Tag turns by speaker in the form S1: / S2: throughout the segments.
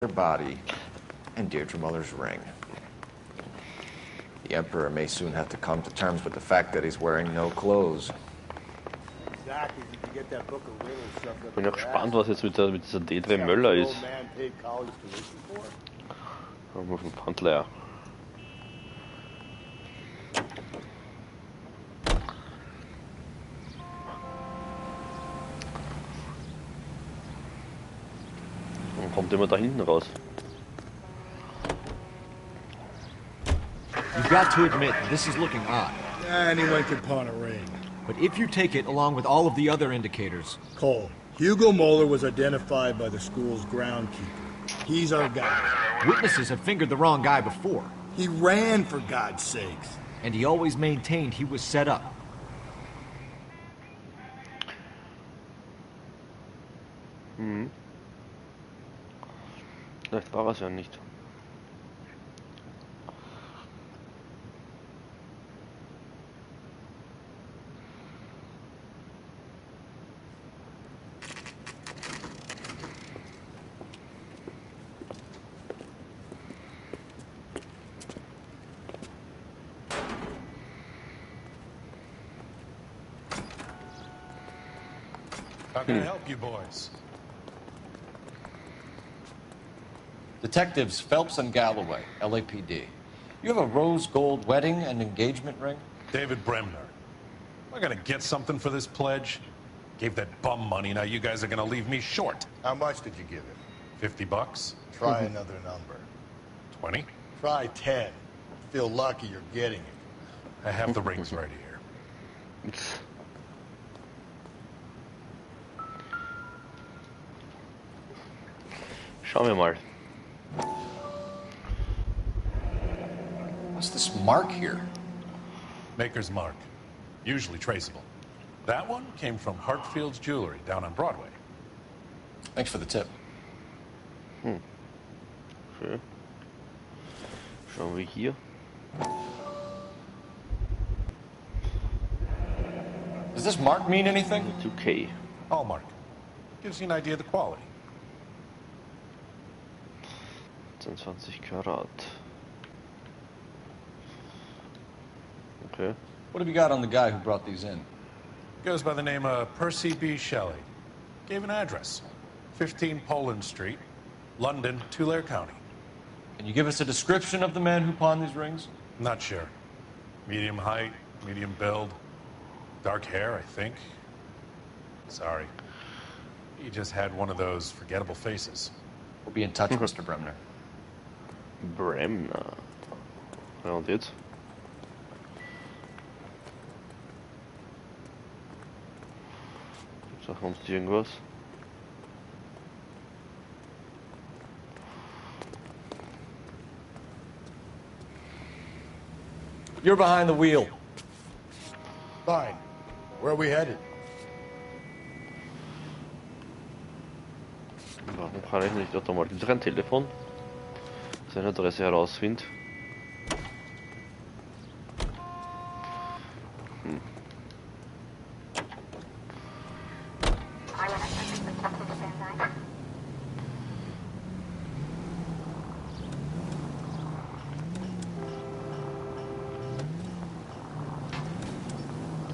S1: their body and Deirdre Muller's ring. The Emperor may soon have to come to terms with the fact that he's wearing no clothes.
S2: Exactly. Did you get that book of riddles shoved up
S3: Bin
S2: your
S3: auch
S2: ass?
S3: gespannt, was jetzt mit dieser Deirdre
S2: Yeah,
S3: Möller
S2: the
S3: ist.
S2: old man paid college tuition for?
S3: Auf dem Pfandleier. Dann kommt immer da hinten raus.
S4: You've got to admit, this is looking odd.
S2: Anyone could pawn a ring.
S4: But if you take it along with all of the other indicators...
S2: Cole, Hugo Moeller was identified by the school's groundkeeper. He's our guy.
S4: Witnesses have fingered the wrong guy before.
S2: He ran, for God's sakes.
S4: And he always maintained he was set up.
S3: Vielleicht war es ja nicht.
S5: How can I help you boys?
S1: Detectives Phelps and Galloway, LAPD. You have a rose gold wedding and engagement ring?
S5: David Bremner. Am I gonna get something for this pledge? Gave that bum money, now you guys are gonna leave me short.
S2: How much did you give him?
S5: $50?
S2: Try another number.
S5: 20?
S2: Try 10. Feel lucky you're getting it.
S5: I have the rings right here.
S3: Schauen wir mal.
S1: What's this mark here?
S5: Maker's mark. Usually traceable. That one came from Hartfield's Jewelry down on Broadway.
S1: Thanks for the tip.
S3: Okay. Schauen wir hier.
S1: Does this mark mean anything?
S3: 2K.
S5: Hallmark. Gives you an idea of the quality.
S3: 22 Karat. Okay.
S1: What have you got on the guy who brought these in?
S5: Goes by the name of Percy B. Shelley. Gave an address. 15 Poland Street, London, Tulare County.
S1: Can you give us a description of the man who pawned these rings?
S5: Not sure. Medium height, medium build. Dark hair, I think. Sorry. He just had one of those forgettable faces.
S1: We'll be in touch, Mr. Bremner.
S3: Bremner. Ja, und jetzt? Sag uns irgendwas.
S1: You're behind the wheel.
S2: Fine. Where are we headed?
S3: Warum kann ich nicht automatisch? Gibt es ein Telefon? Seine Adresse herausfindet.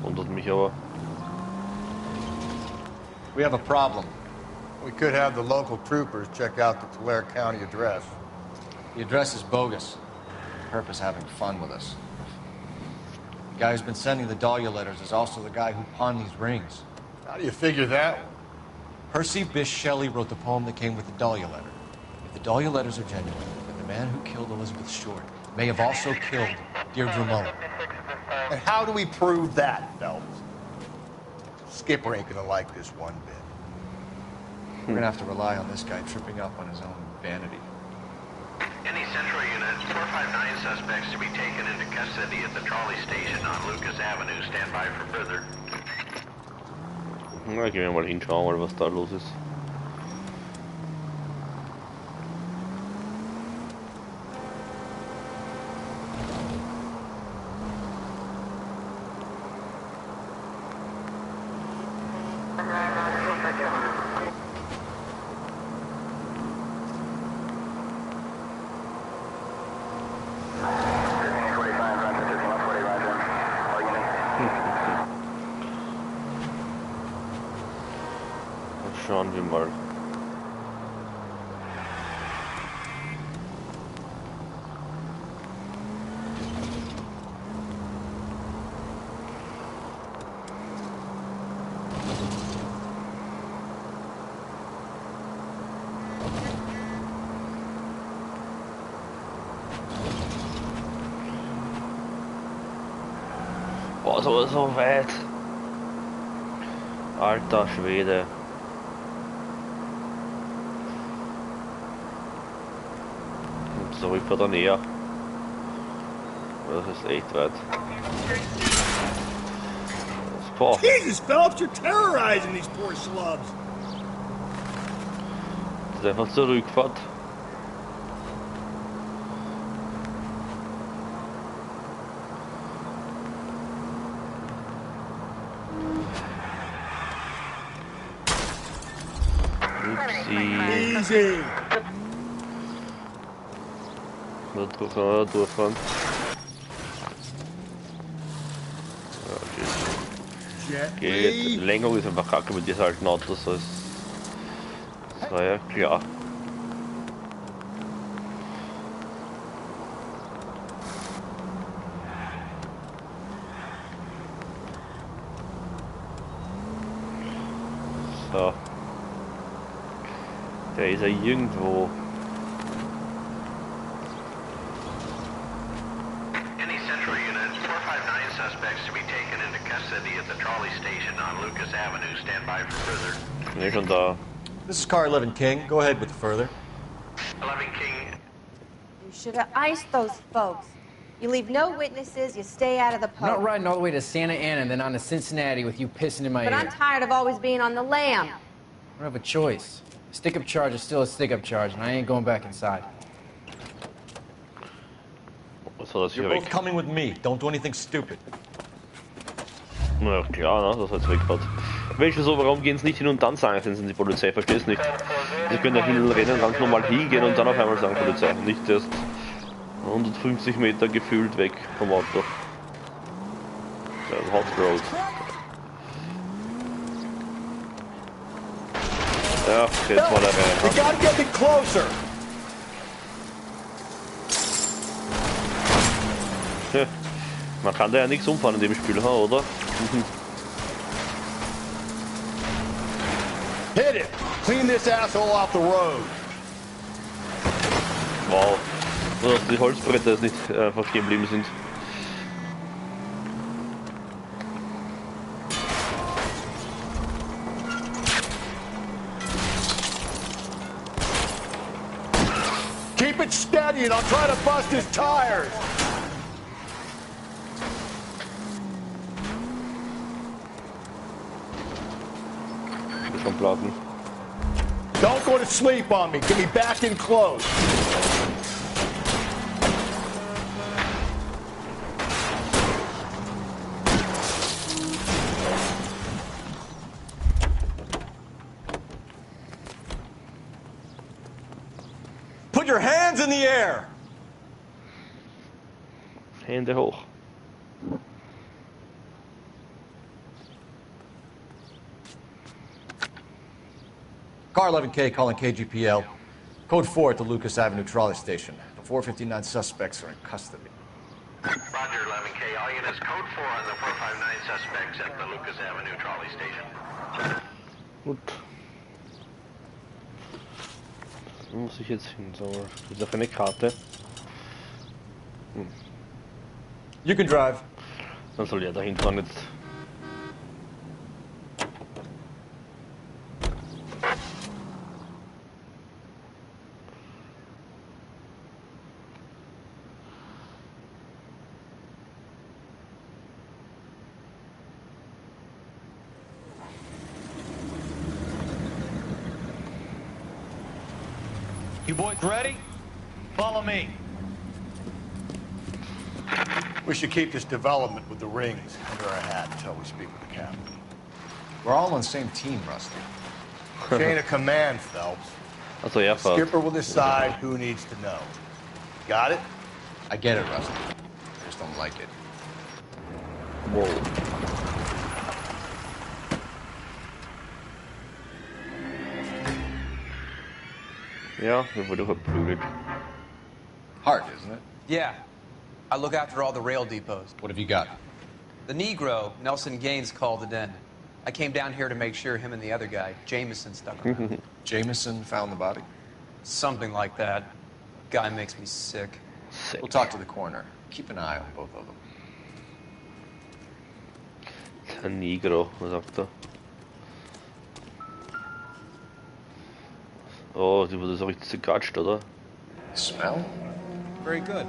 S3: Wundert mich aber.
S1: We have a problem.
S2: We could have the local troopers check out the Tulare County address.
S1: The address is bogus. The purpose having fun with us. The guy who's been sending the Dahlia letters is also the guy who pawned these rings.
S2: How do you figure that?
S1: Percy Bysshe Shelley wrote the poem that came with the Dahlia letter. If the Dahlia letters are genuine, then the man who killed Elizabeth Short may have also killed Deirdre Mullen.
S2: And how do we prove that, Phelps? Skipper ain't gonna like this one bit.
S1: We're gonna have to rely on this guy tripping up on his own vanity.
S6: Any central unit, 459 suspects to be taken into custody at the trolley station on Lucas Avenue. Stand by for further.
S3: Na, gehen wir mal hinschauen, mal was da los ist. Schauen wir mal. Boah, so weit. Alter Schwede. Und zurück von der Nähe. Das ist echt weit. Boah.
S7: Jesus, Phelps, you're terrorizing these poor slubs.
S3: Das ist einfach Zurückfahrt.
S7: Easy.
S3: Nur durchfahren. Ja, geht. Lenkung ist einfach kacke mit diesen alten Autos, das war ja klar. So. Der ist ja irgendwo.
S6: Any Central Unit, 459 suspects to be taken into custody at the trolley station on Lucas Avenue. Stand by for further.
S3: Nee, schon da.
S1: This is car 11 King. Go ahead with the further.
S6: 11 King.
S8: You should have iced those folks. You leave no witnesses, you stay out of the
S9: I'm not
S8: post.
S9: riding all the way to Santa Ana and then on to Cincinnati with you pissing in my
S8: But
S9: ear.
S8: I'm tired of always being on the lam.
S9: I don't have a choice. A stick-up charge is still a stick-up charge, and I ain't going back inside.
S3: So, das
S1: You're
S3: hier
S1: both
S3: weg.
S1: coming with me. Don't do anything stupid.
S3: Na klar, ne, dass er jetzt wegfährt. Welche so, warum gehen sie nicht hin und dann sagen, sind sie die Polizei? Verstehst nicht. Sie können ja hinrennen, ganz normal hingehen und dann auf einmal sagen Polizei. Nicht erst 150 Meter gefühlt weg vom Auto. Ja, Hot Road. Ja, jetzt mal da
S2: We
S3: rein.
S2: gotta get it closer.
S3: Ja, man kann da ja nichts umfahren in dem Spiel, oder?
S2: Hit it. Clean this asshole off the road.
S3: Wow. Nur dass die Holzbretter jetzt nicht einfach stehen geblieben sind.
S2: Keep it steady and I'll try to bust his tires.
S3: Schon Platten.
S2: Don't go to sleep on me. Get me back in close.
S1: Put your hands in the air!
S3: Hände hoch.
S1: Car 11K calling KGPL. Code 4 at the Lucas Avenue trolley station. The 459 suspects are in custody.
S6: Roger, 11K. All units, code 4 on the 459 suspects at the Lucas Avenue trolley station.
S3: Gut. Wo muss ich jetzt hin? So, ist auf eine Karte.
S1: You can drive.
S3: Dann soll er da hinfahren jetzt.
S7: You boys ready? Follow me.
S2: We should keep this development with the rings under our hat until we speak with the captain.
S1: We're all on the same team, Rusty.
S2: Chain of command, Phelps.
S3: Also er fährt.
S2: Skipper will decide who needs to know. Got it?
S1: I get it, Rusty. I just don't like it.
S3: Wow. Ja, er wurde verprügelt.
S1: Hard, isn't it?
S10: Yeah. I look after all the rail depots.
S1: What have you got?
S10: The Negro, Nelson Gaines, called it in. I came down here to make sure him and the other guy, Jameson, stuck around.
S1: Jameson found the body?
S10: Something like that. Guy makes me sick.
S1: We'll talk to the coroner. Keep an eye on both of them.
S3: Der Negro, was sagt er? Oh, die wurde so richtig zergatscht, oder?
S1: Smell?
S11: Very good.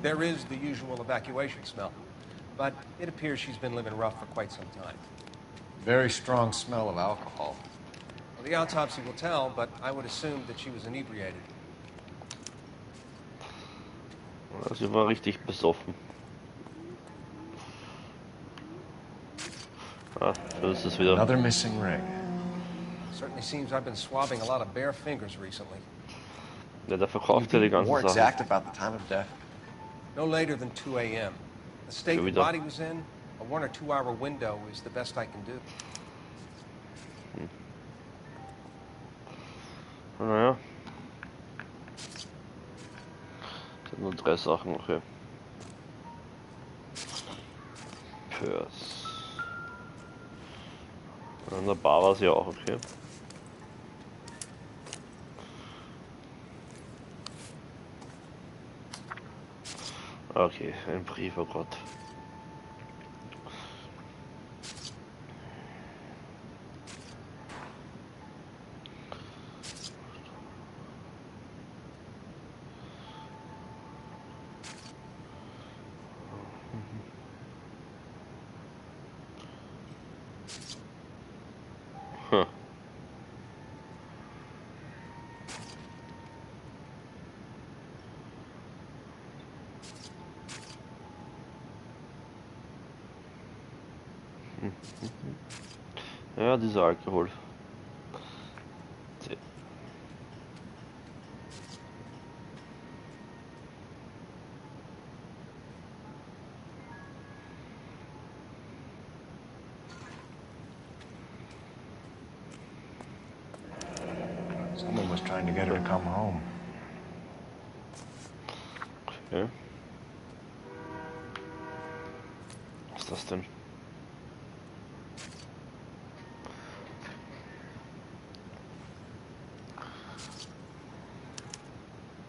S11: There is the usual evacuation smell, but it appears she's been living rough for quite some time.
S1: Very strong smell of alcohol.
S11: Well, the autopsy will tell, but I would assume that she was inebriated.
S3: Sie war richtig besoffen. Ah, so ist es wieder.
S1: Another missing ring.
S11: Certainly seems I've been swabbing a lot of bare fingers recently.
S3: Ja, der verkauft ja die ganzen
S1: More
S3: Sachen.
S1: exact about the time of death.
S11: No later than 2 a.m. The state the
S3: wieder.
S11: body was in, a 1 or 2 hour window is the best I can do.
S3: Naja. Das sind nur 3 Sachen, okay. Purse. Und in der Bar war sie auch, okay. Okay, ein Brief, oh Gott. Huh. Ja, dieser Alkohol.
S1: Someone was trying to get her to come home.
S3: Okay. Was ist das denn?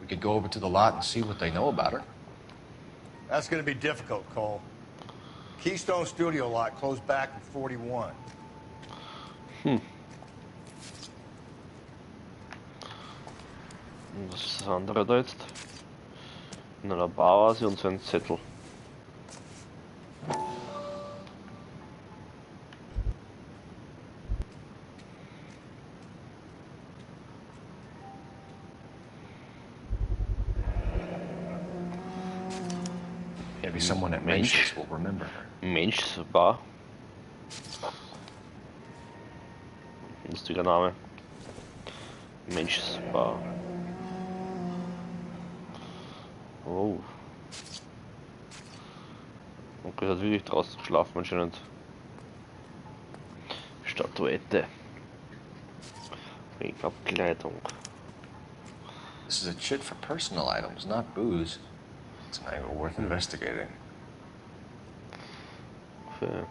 S1: We could go over to the lot and see what they know about her.
S2: That's going to be difficult, Cole. Keystone Studio lot closed back in 41.
S3: Was ist das andere da jetzt? In einer Bar war sie und so ein Zettel.
S1: Maybe someone at Mensch's will remember her.
S3: Mensch's Bar. Lustiger Name. Mensch's Bar. Oh. Okay, hat wirklich draußen geschlafen anscheinend. Statuette. Make-up-Kleidung.
S1: This is a chit for personal items, not booze. It's an angle worth investigating.
S3: Okay.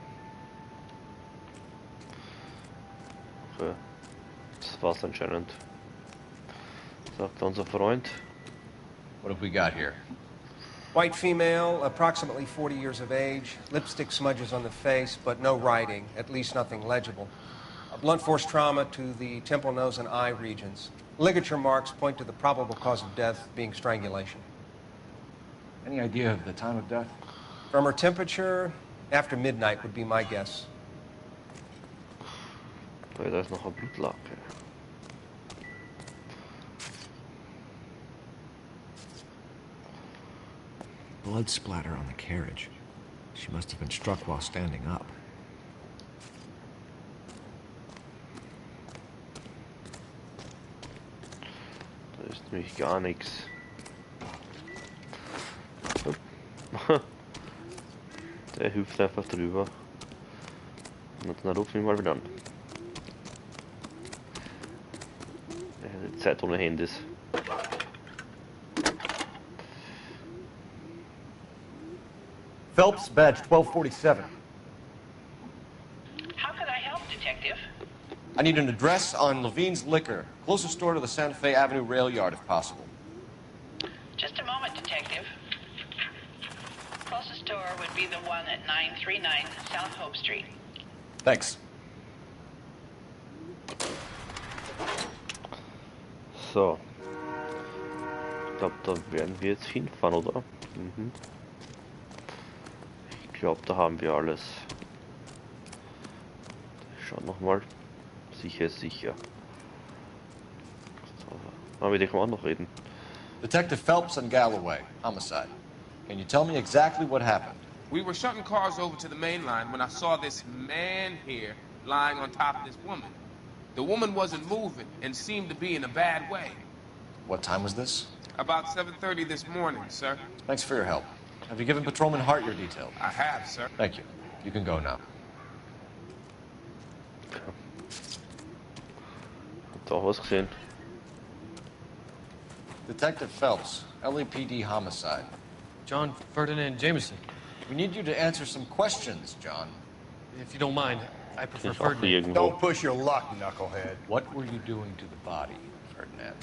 S3: Okay. Das war's anscheinend. Sagt unser Freund.
S1: What have we got here?
S11: White female, approximately 40 years of age, lipstick smudges on the face, but no writing, at least nothing legible. A blunt force trauma to the temple, nose, and eye regions. Ligature marks point to the probable cause of death being strangulation.
S1: Any idea of the time of death?
S11: From her temperature, after midnight would be my guess.
S3: Okay, da ist noch ein Blutlake.
S4: Blood splatter on the carriage. She must have been struck while standing up.
S3: Da ist nämlich gar nichts. Der hüpft einfach drüber. Und dann ruft mich mal wieder an. Zeit ohne Handys.
S1: Phelps, badge 1247.
S12: How can I help, Detective?
S1: I need an address on Levine's Liquor. Closest store to the Santa Fe Avenue rail yard, if possible.
S12: Just a moment, Detective. Closest store would be the one at 939 South Hope Street.
S1: Thanks.
S3: So. Ich glaube, da werden wir jetzt hinfahren, oder? Mhm. Ich glaube, da haben wir alles. Ich schau nochmal. Sicher ist sicher. So. Aber mit dir kann man auch noch reden.
S1: Detective Phelps and Galloway, homicide. Can you tell me exactly what happened?
S13: We were shutting cars over to the main line when I saw this man here lying on top of this woman. The woman wasn't moving and seemed to be in a bad way.
S1: What time was this?
S13: About 7:30 this morning, sir.
S1: Thanks for your help. Have you given Patrolman Hart your details?
S13: I have, sir.
S1: Thank you. You can go now.
S3: Hat auch was gesehen.
S1: Detective Phelps, LAPD homicide.
S14: John Ferdinand Jameson.
S1: We need you to answer some questions, John.
S14: If you don't mind, I prefer
S3: Ist auch
S14: Ferdinand.
S3: irgendwo.
S2: Don't push your luck, knucklehead.
S1: What were you doing to the body, Ferdinand?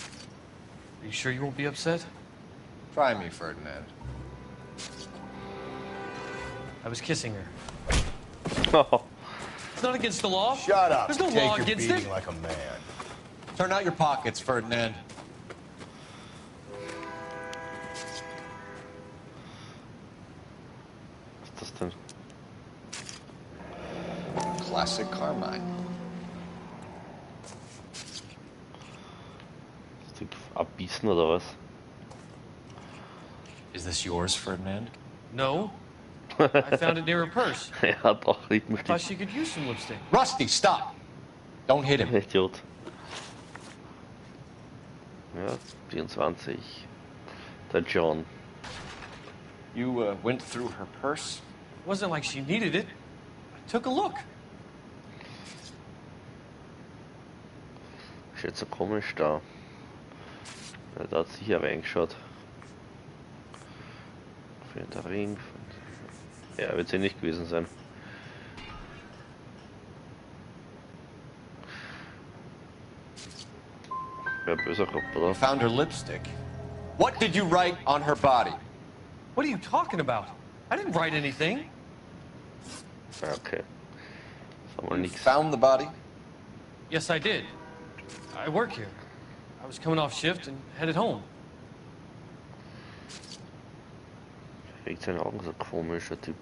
S14: Are you sure you won't be upset?
S1: Try me, Ferdinand.
S14: I was kissing her.
S3: Oh,
S14: It's not against the law.
S2: Shut up.
S14: There's no
S2: Take
S14: law
S2: your
S14: against
S2: beating
S14: it.
S2: like a man.
S1: Turn out your pockets, Ferdinand.
S3: was ist das denn?
S1: Classic Carmine.
S3: Stück abbissen oder was?
S1: Is this yours, Ferdinand?
S14: No. I found it near her purse.
S3: Hat auch
S14: I thought
S3: Lippenstift.
S14: she could use some lipstick.
S1: Rusty, stop! Don't hit him.
S3: Idiot. Ja, 24. Der John.
S1: You went through her purse?
S14: It wasn't like she needed it. I took a look.
S3: Ist jetzt so komisch da. Ja, da hat sicher reingeschaut. Für den Ring. Ja, wird sie nicht gewesen sein. Wer böser Kopf,
S1: You
S3: oder?
S1: found her lipstick. What did you write on her body?
S14: What are you talking about? I didn't write anything.
S3: Ja, okay. Das war mal
S1: You
S3: nix.
S1: found the body?
S14: Yes, I did. I work here. I was coming off shift and headed home.
S3: Regt seine Augen so komisch, der Typ.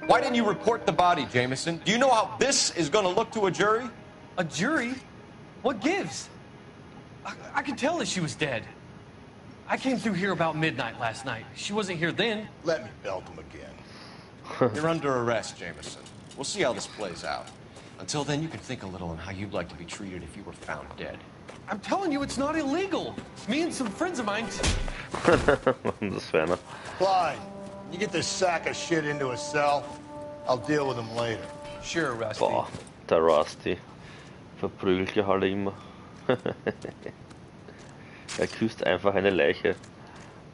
S1: Why didn't you report the body, Jameson? Do you know how this is going to look to a jury?
S14: A jury? What gives? I could tell that she was dead. I came through here about midnight last night. She wasn't here then.
S2: Let me belt him again.
S1: You're under arrest, Jameson. We'll see how this plays out. Until then, you can think a little on how you'd like to be treated if you were found dead.
S14: I'm telling you, it's not illegal. Me and some friends of mine.
S3: Das wäre einer.
S2: Clyde, you get this sack of shit into a cell. I'll deal with him later.
S10: Sure, Rusty.
S3: Boah, der Rusty. Verprügelt ja alle immer. Er küsst einfach eine Leiche.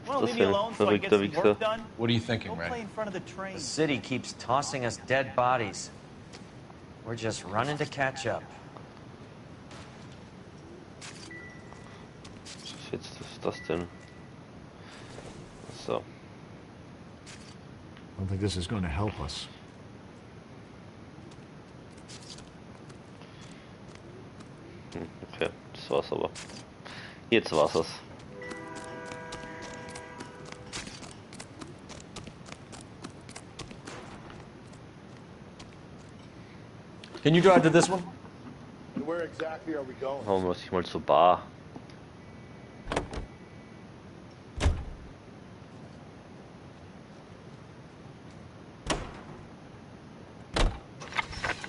S7: Well,
S3: Das
S7: leave me
S3: ist ein
S7: alone so I can get
S3: verrückter
S7: some
S3: Wichser.
S7: work done.
S1: What are you thinking,
S7: Go play
S1: Ray?
S7: in front of the train.
S15: The city keeps tossing us dead bodies. We're just running to catch up.
S3: Was ist das denn? So.
S4: I don't think this is going to help us.
S3: Okay, das war's aber. Jetzt war's es.
S1: Can you drive to this one?
S2: And where exactly are we going?
S3: Machen wir sich mal zur Bar.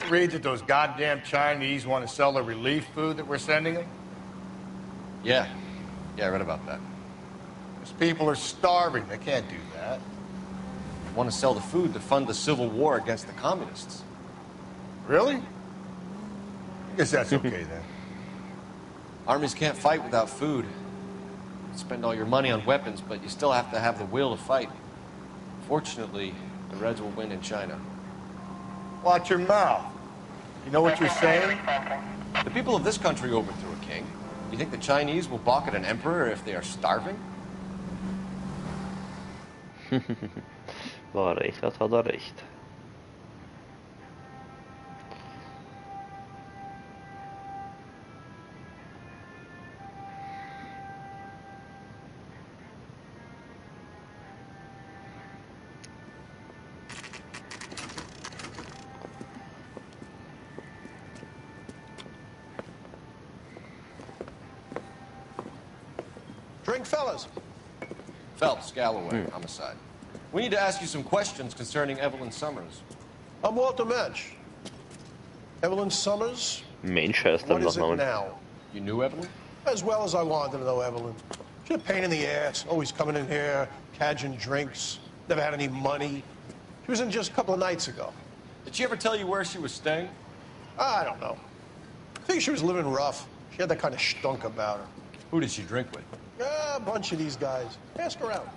S2: Read that those goddamn Chinese want to sell the relief food that we're sending them?
S1: Yeah. Yeah, I read about that.
S2: Those people are starving. They can't do that.
S1: They want to sell the food to fund the civil war against the communists.
S2: Really? Guess that's okay then.
S1: Armies can't fight without food. You spend all your money on weapons, but you still have to have the will to fight. Fortunately, the Reds will win in China.
S2: Watch your mouth. You know what you're saying?
S1: The people of this country overthrew a king. You think the Chinese will balk at an emperor if they are starving?
S3: Var recht, dat had er recht.
S2: Drink, fellas.
S1: Phelps, Galloway, homicide. We need to ask you some questions concerning Evelyn Summers.
S16: I'm Walter Mensch. Evelyn Summers?
S3: Mensch heißt
S16: What
S3: er
S16: is it
S3: Nachnamen.
S16: now?
S1: You knew Evelyn?
S16: As well as I wanted to know Evelyn. She's a pain in the ass, always coming in here, cadging drinks, never had any money. She was in just a couple of nights ago.
S1: Did she ever tell you where she was staying?
S16: I don't know. I think she was living rough. She had that kind of stunk about her.
S1: Who did she drink with?
S16: A bunch of these guys. Ask around.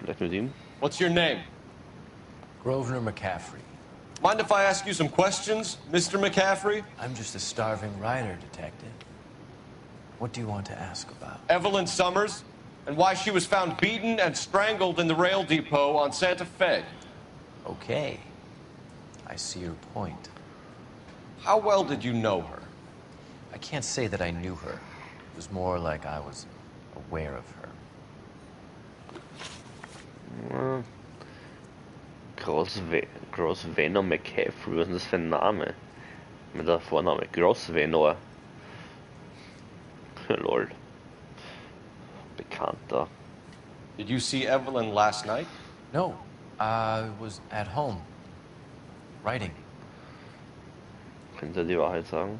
S3: Vielleicht mit ihm.
S1: What's your name?
S17: Grosvenor McCaffrey.
S1: Mind if I ask you some questions, Mr. McCaffrey?
S17: I'm just a starving writer, detective. What do you want to ask about?
S1: Evelyn Summers, and why she was found beaten and strangled in the rail depot on Santa Fe.
S17: Okay. I see your point.
S1: How well did you know her?
S17: I can't say that I knew her. It was more like I was aware of her.
S3: Grosvenor McCaffrey, was ist das für ein Name? Mit der Vorname Grosvenor. Lol. Bekannter.
S1: Did you see Evelyn last night?
S17: No, I was at home. Writing.
S3: Können Sie die Wahrheit sagen?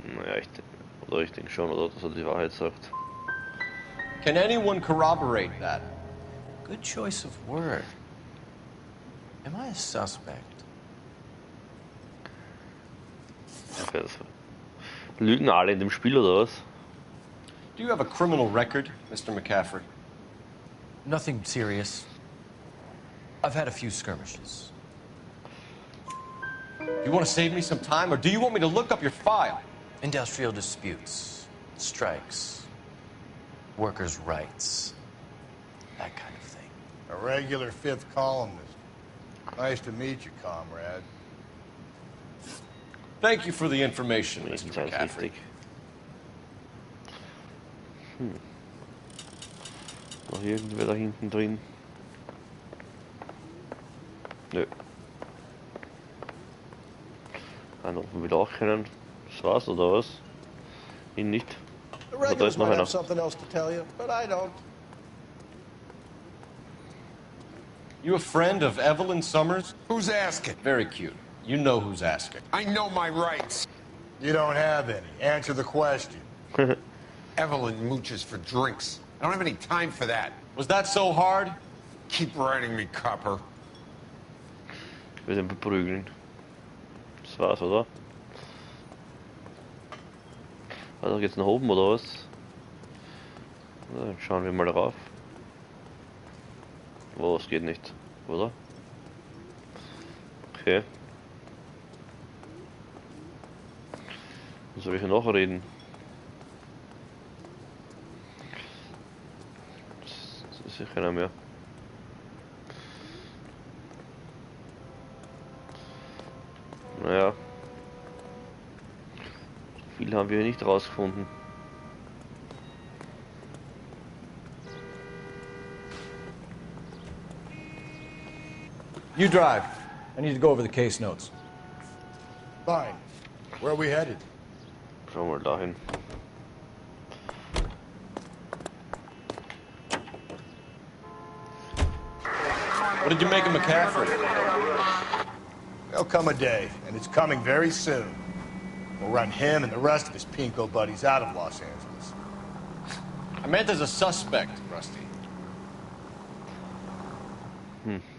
S3: Naja, ich denke schon, oder, dass er die Wahrheit sagt.
S1: Can anyone corroborate that?
S17: Good choice of word. Am I a suspect?
S3: Okay, lügen alle in dem Spiel, oder was?
S1: Do you have a criminal record, Mr. McCaffrey?
S17: Nothing serious. I've had a few skirmishes.
S1: You want to save me some time, or do you want me to look up your file?
S17: Industrial disputes, strikes, workers' rights, that kind of thing.
S2: A regular fifth columnist. Nice to meet you, comrade.
S1: Thank you for the information, Mr. McCaffrey.
S3: Noch irgendwer da hinten drin? Nö. Anrufen will auch keinen. Das war's, oder was? Ihn nicht.
S16: The
S3: Oder da
S16: regulars
S3: ist noch
S16: might
S3: einer.
S16: have something else to tell you, but I don't.
S1: You a friend of Evelyn Summers?
S18: Who's asking?
S1: Very cute. You know who's asking.
S18: I know my rights.
S2: You don't have any. Answer the question.
S18: Evelyn mooches for drinks. I don't have any time for that.
S1: Was that so hard?
S18: Keep writing me, copper.
S3: Ich will den beprügeln. Das war's, oder? Also geht's nach oben, oder was? Na, dann schauen wir mal rauf. Oh, es geht nicht, oder? Okay. Was soll ich hier noch reden? Das ist ja keiner mehr. Naja. Viel haben wir nicht rausgefunden.
S7: You drive. I need to go over the case notes.
S2: Fine. Where are we headed?
S3: Schauen wir mal dahin.
S1: What did you make of McCaffrey?
S2: There'll come a day, and it's coming very soon. We'll run him and the rest of his pinko buddies out of Los Angeles.
S1: I meant as a suspect, Rusty.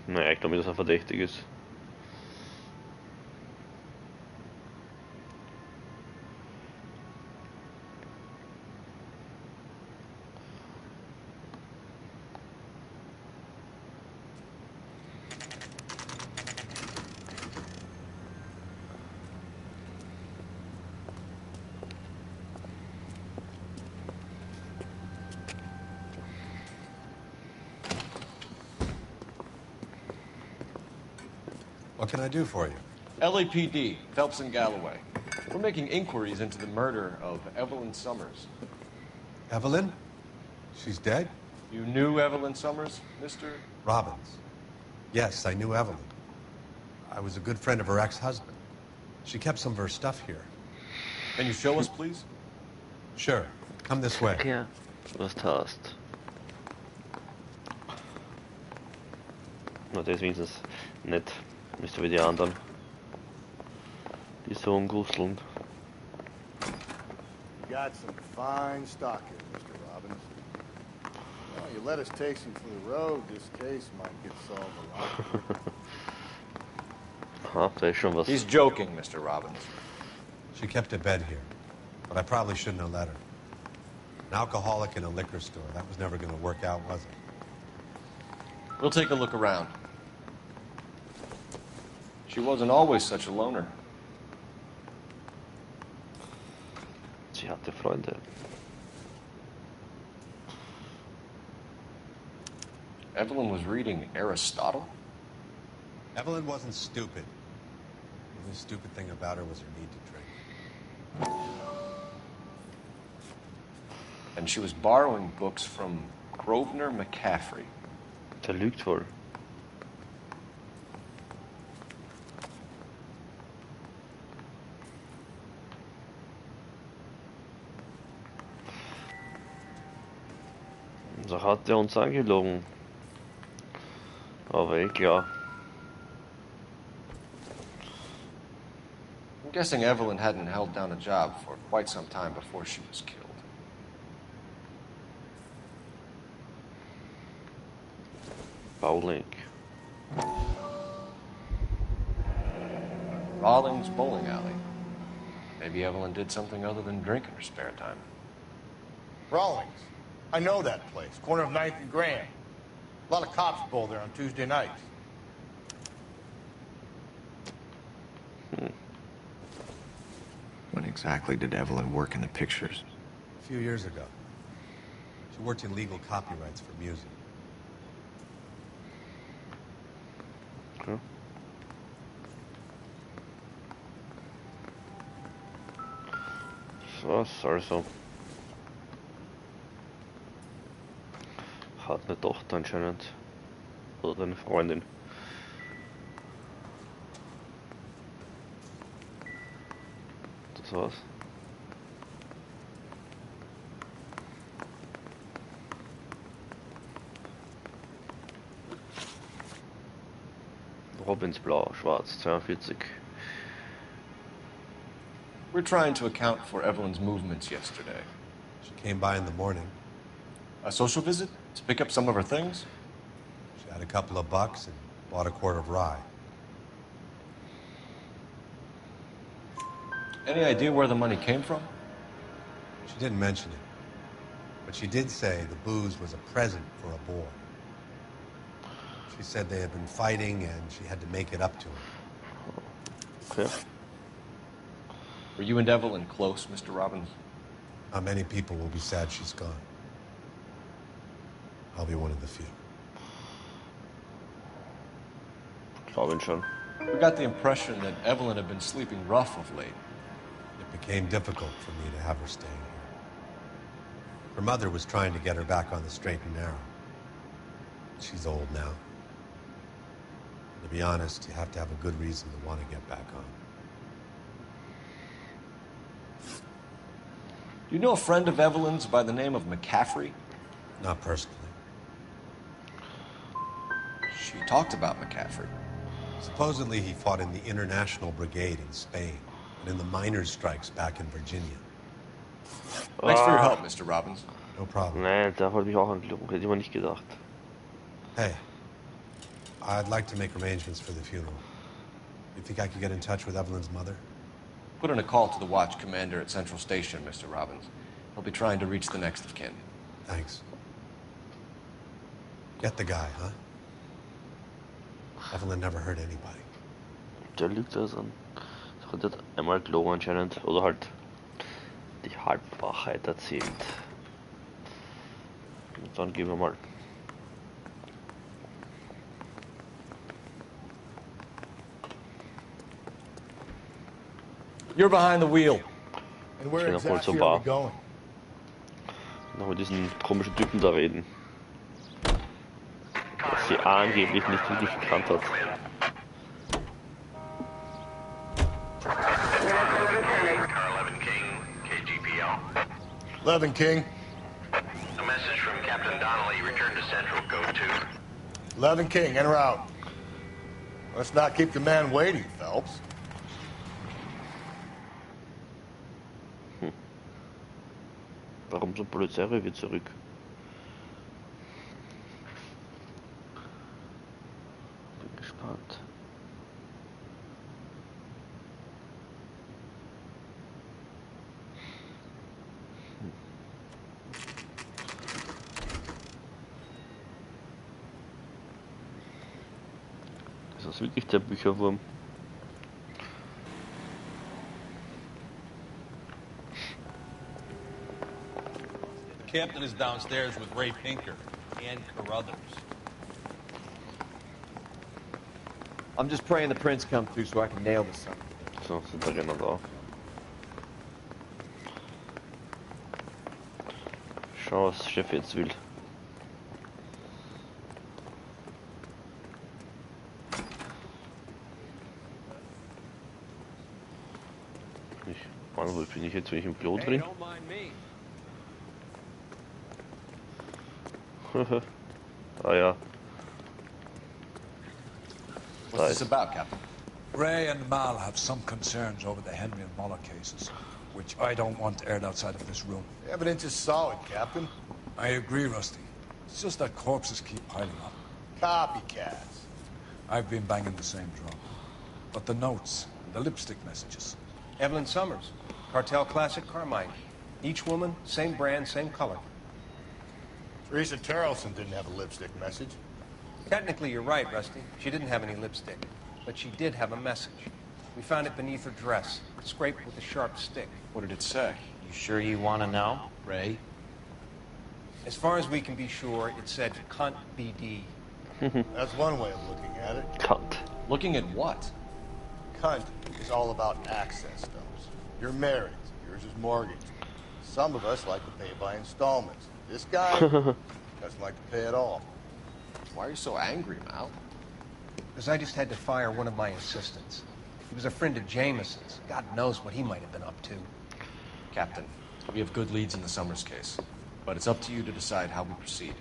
S3: Naja, ich glaube nicht, dass er verdächtig ist.
S18: What can I do for you?
S1: LAPD, Phelps and Galloway. We're making inquiries into the murder of Evelyn Summers.
S18: Evelyn? She's dead?
S1: You knew Evelyn Summers, Mr.
S18: Robbins. Yes, I knew Evelyn. I was a good friend of her ex-husband. She kept some of her stuff here.
S1: Can you show us, please?
S18: Sure. Come this way.
S3: Ja, was hast. Na, der ist wenigstens nett. Nicht so wie die anderen. Die so umgruseln.
S2: You got some fine stock here, Mr. Robbins. Well, you let us take some from the road, this case might get solved a lot quicker.
S3: Aha, da ist schon was.
S1: He's joking, Mr. Robbins.
S18: She kept a bed here, but I probably shouldn't have let her. An alcoholic in a liquor store, that was never going to work out, was it?
S1: We'll take a look around. She wasn't always such a loner.
S3: Sie hatte Freunde.
S1: Evelyn was reading Aristotle?
S18: Evelyn wasn't stupid. The only stupid thing about her was her need to drink.
S1: And she was borrowing books from Grosvenor McCaffrey.
S3: Der lügt wohl. Da hat er uns angelogen. Aber klar.
S1: I'm guessing Evelyn hadn't held down a job for quite some time before she was killed.
S3: Bowling.
S1: Rawlings Bowling Alley. Maybe Evelyn did something other than drink in her spare time.
S2: Rawlings. I know that place. Corner of 9th and Grand. A lot of cops bowl there on Tuesday nights.
S4: When exactly did Evelyn work in the pictures?
S18: A few years ago. She worked in legal copyrights for music.
S3: Okay. Was also. Hat eine Tochter anscheinend. Oder eine Freundin. Das war's. Robins Blau, Schwarz, 42.
S1: We're trying to account for Evelyn's movements yesterday.
S18: She came by in the morning.
S1: A social visit? To pick up some of her things?
S18: She had a couple of bucks and bought a quart of rye.
S1: Any idea where the money came from?
S18: She didn't mention it. But she did say the booze was a present for a boy. She said they had been fighting and she had to make it up to him.
S3: Okay.
S1: Were you and Evelyn close, Mr. Robbins?
S18: Not many people will be sad she's gone. I'll be one of the few.
S3: Glaube schon.
S1: We got the impression that Evelyn had been sleeping rough of late.
S18: It became difficult for me to have her staying here. Her mother was trying to get her back on the straight and narrow. She's old now. To be honest, you have to have a good reason to want to get back on.
S1: Do you know a friend of Evelyn's by the name of McCaffrey?
S18: Not personally.
S1: She talked about McCaffrey.
S18: Supposedly he fought in the International Brigade in Spain and in the miners' strikes back in Virginia.
S1: Thanks for your help, Mr. Robbins.
S18: No problem.
S3: Nee, da habe ich auch angelogen. Hätte ich mal nicht gedacht.
S18: Hey, I'd like to make arrangements for the funeral. You think I could get in touch with Evelyn's mother?
S1: Put in a call to the watch commander at Central Station, Mr. Robbins. He'll be trying to reach the next of kin.
S18: Thanks. Get the guy, huh? Evelyn never hurt anybody.
S3: Da liegt das an. Das hat jetzt einmal gelogen anscheinend. Oder halt die Halbwahrheit erzählt. Und dann gehen wir mal.
S7: You're behind the wheel.
S2: And where
S3: exactly
S2: exactly are we going?
S3: Noch mit diesen komischen Typen da reden. Was sie angeblich nicht wirklich gekannt hat.
S6: Car 11 King, KGPL.
S2: 11 King.
S6: A message from Captain Donnelly. Return to Central. Go to.
S2: 11 King, en route. Let's not keep the man waiting, Phelps.
S3: Warum zum Polizeirevier zurück? Bin gespannt. Ist das wirklich der Bücherwurm?
S19: Captain is downstairs with Ray Pinker and Carruthers.
S7: I'm just praying the prints come through so I can nail this son.
S3: So, sind wir genau da. Schau, was Chef jetzt will. Mann, wo bin ich jetzt, wenn ich im Klo drin? Ah ja.
S1: What's this about, Captain?
S20: Ray and Mal have some concerns over the Henry and Muller cases, which I don't want aired outside of this room.
S2: The evidence is solid, Captain.
S20: I agree, Rusty. It's just that corpses keep piling up.
S2: Copycats.
S20: I've been banging the same drum. But the notes, the lipstick messages.
S11: Evelyn Summers, Cartel Classic Carmine. Each woman, same brand, same color.
S2: Teresa Terrelson didn't have a lipstick message.
S11: Technically, you're right, Rusty. She didn't have any lipstick. But she did have a message. We found it beneath her dress, scraped with a sharp stick.
S1: What did it say?
S15: You sure you want to know,
S11: Ray? As far as we can be sure, it said cunt BD.
S2: That's one way of looking at it.
S3: Cunt.
S1: Looking at what?
S2: Cunt is all about access, Phelps. You're married. Yours is mortgaged. Some of us like to pay by installments. This guy doesn't like to pay at all.
S1: Why are you so angry, Mal?
S11: Because I just had to fire one of my assistants. He was a friend of Jameson's. God knows what he might have been up to.
S1: Captain, we have good leads in the Summers case, but it's up to you to decide how we proceed.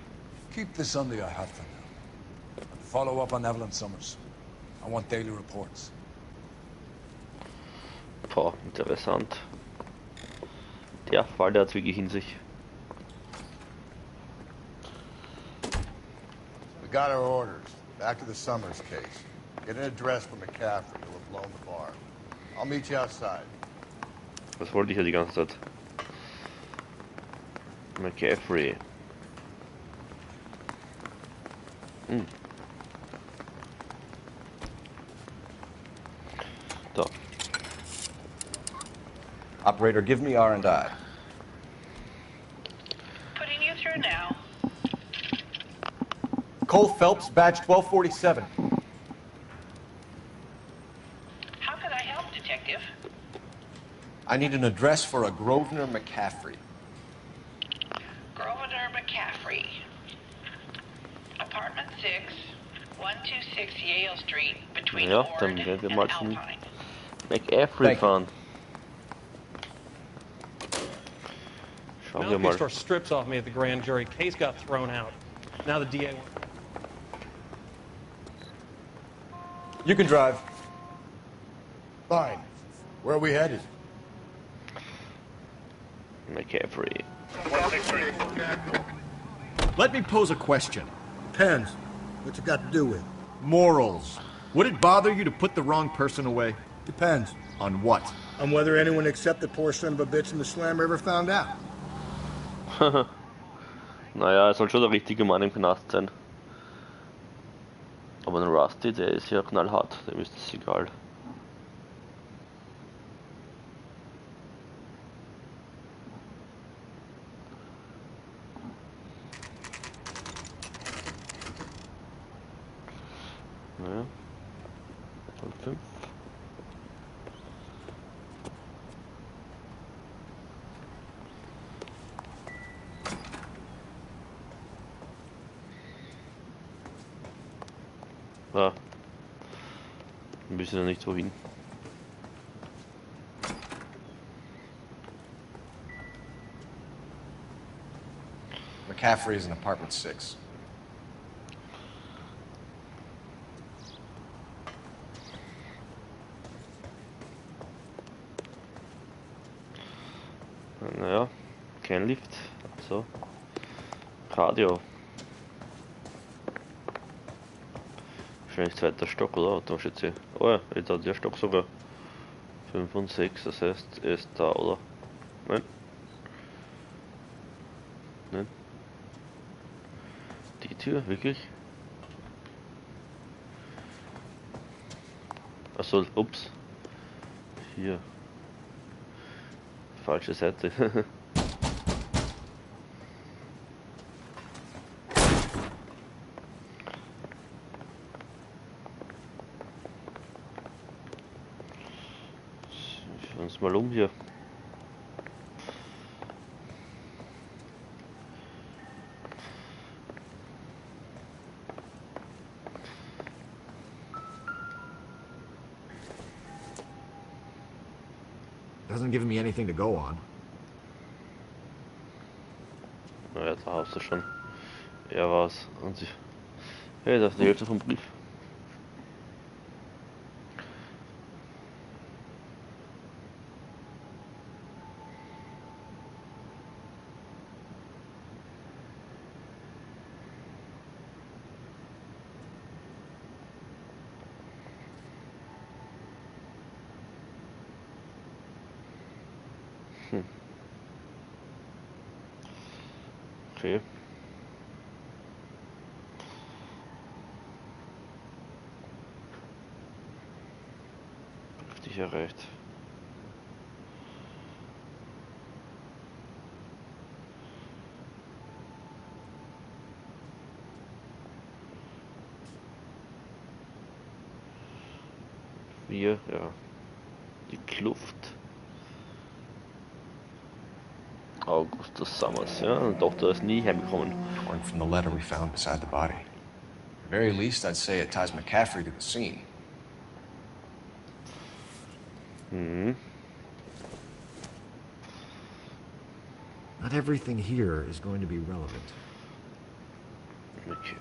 S20: Keep this under your hat for now. And follow up on Evelyn Summers. I want daily reports.
S3: Boah, interessant. Der Fall, der hat's wirklich in sich.
S2: We got our orders. Back to the Summers case. Get an address for McCaffrey. He'll have blown the bar. I'll meet you outside.
S3: Das wollte ich ja die ganze Zeit. McCaffrey. Da.
S1: Operator, give me R&I.
S12: Putting you through now.
S7: Cole Phelps, badge 1247.
S12: How could I help, Detective?
S1: I need an address for a Grosvenor McCaffrey.
S12: Grosvenor McCaffrey. Apartment 6, 126 Yale Street, between
S3: Ja,
S12: Ord
S3: dann werden wir
S12: and
S3: mal zum
S12: Alpine.
S3: McCaffrey fahren. Schauen wir
S14: Mouthpiece
S3: mal.
S14: tore strips off me at the grand jury. Case got thrown out. Now the DA.
S7: You can drive.
S2: Fine. Where are we headed?
S3: McCaffrey.
S7: Let me pose a question.
S2: Depends. What's it got to do with?
S7: Morals. Would it bother you to put the wrong person away?
S16: Depends.
S7: On what?
S16: On whether anyone except the poor son of a bitch in the slammer ever found out.
S3: Naja, er soll schon der richtige Mann im Knast sein. Aber ein Rusty, der ist ja knallhart, dem ist das egal. Naja. 5. Ah. Wir wissen ja nicht wohin.
S1: McCaffrey is in apartment 6.
S3: Naja, kein Lift. So. Radio. Wahrscheinlich zweiter Stock, oder? Da steht sie. Oh ja, jetzt hat der Stock sogar 5 und 6, das heißt, er ist da, oder? Nein. Nein. Die Tür, wirklich? Achso, ups. Hier. Falsche Seite. Schauen wir uns mal um hier.
S4: Doesn't give me anything to go on.
S3: Naja, da hast du schon. Er war's. Und ich. Hey, das ist die Hälfte vom Brief. Okay. Richtig erreicht. Wir, ja. Die Kluft. Augustus Summers, ja, und doch, der ist nie heimgekommen.
S1: Torn from the letter we found beside the body. At the very least, I'd say it ties McCaffrey to the scene.
S3: Mhm.
S4: Not everything here is going to be relevant.
S3: Okay.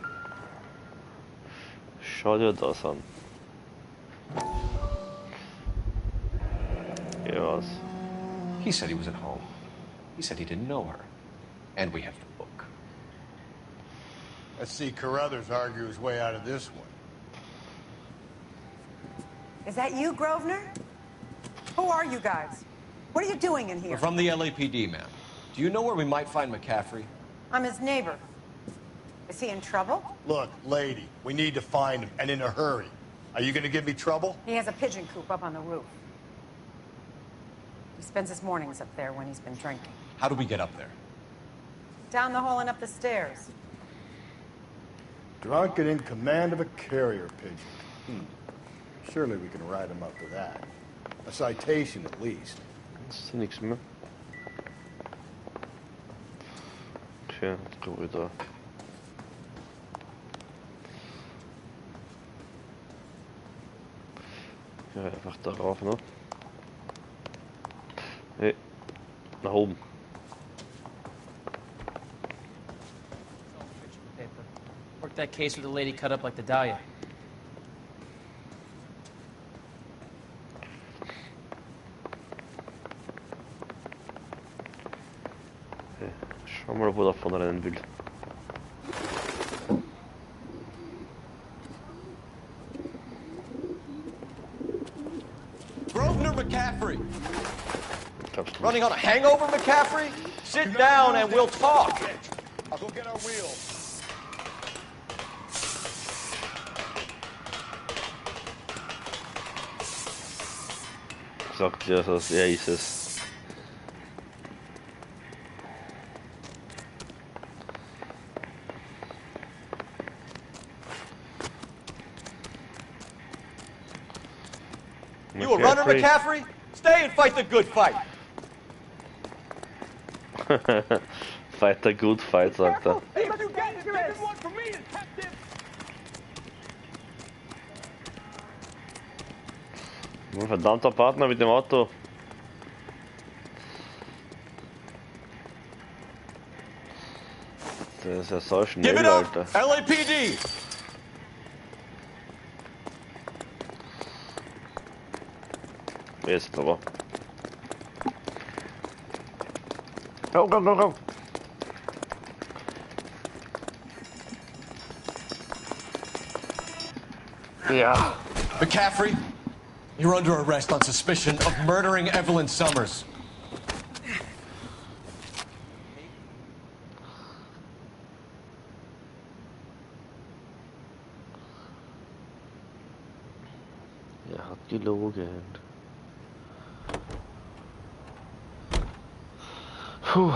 S3: Schau dir das an. Ja, was?
S1: He said he was at home. He said he didn't know her. And we have the book.
S2: Let's see Carruthers argue his way out of this one.
S21: Is that you, Grosvenor? Who are you guys? What are you doing in here?
S1: We're from the LAPD, ma'am. Do you know where we might find McCaffrey?
S21: I'm his neighbor. Is he in trouble?
S2: Look, lady, we need to find him, and in a hurry. Are you gonna give me trouble?
S21: He has a pigeon coop up on the roof. He spends his mornings up there when he's been drinking.
S1: How do we get up there?
S21: Down the hall and up the stairs.
S2: Drunk and in command of a carrier pigeon. Surely we can write him up for that. A citation, at least.
S3: Das ist nichts mehr. Tja, jetzt kommen wir da. Ja, einfach darauf, ne? Hey, nach oben.
S14: Work that case with the lady cut up like the dahlia.
S3: Okay. Schau mal, wo da vorne rennen will.
S1: Grosvenor McCaffrey. Running on a hangover, McCaffrey? Sit down and we'll talk.
S2: I'll go get our wheel.
S3: Sagt ja, dass er ist es.
S1: You a runner, McCaffrey? Stay and fight the good fight.
S3: Fight the good fight, sagt er. Ein verdammter Partner mit dem Auto. Der ist ja so schnell, Alter.
S1: LAPD!
S3: Jetzt aber. Go, go, go, go! Ja.
S1: McCaffrey, you're under arrest on suspicion of murdering Evelyn Summers.
S3: Er hat gelogen. Puh.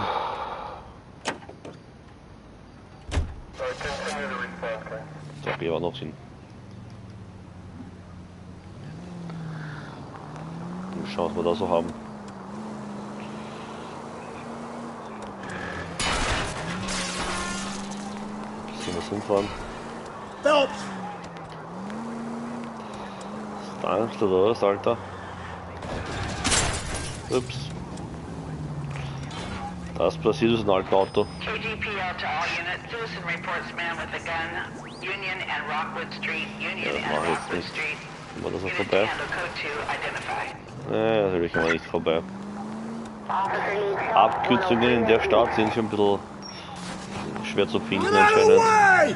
S3: So, gehen wir noch hin. Schauen, was wir da so haben. Bisschen was umfahren.
S16: Phelps!
S3: Ist Angst oder was, Alter? Ups. Das passiert ist ein altes Auto.
S12: KGPL to all units. Citizen reports man with a gun. Union and Rockwood Street. Union and Rockwood Street.
S3: War das noch vorbei? Natürlich kann man nicht vorbei. Abkürzungen in der Stadt sind schon ein bisschen schwer zu finden anscheinend.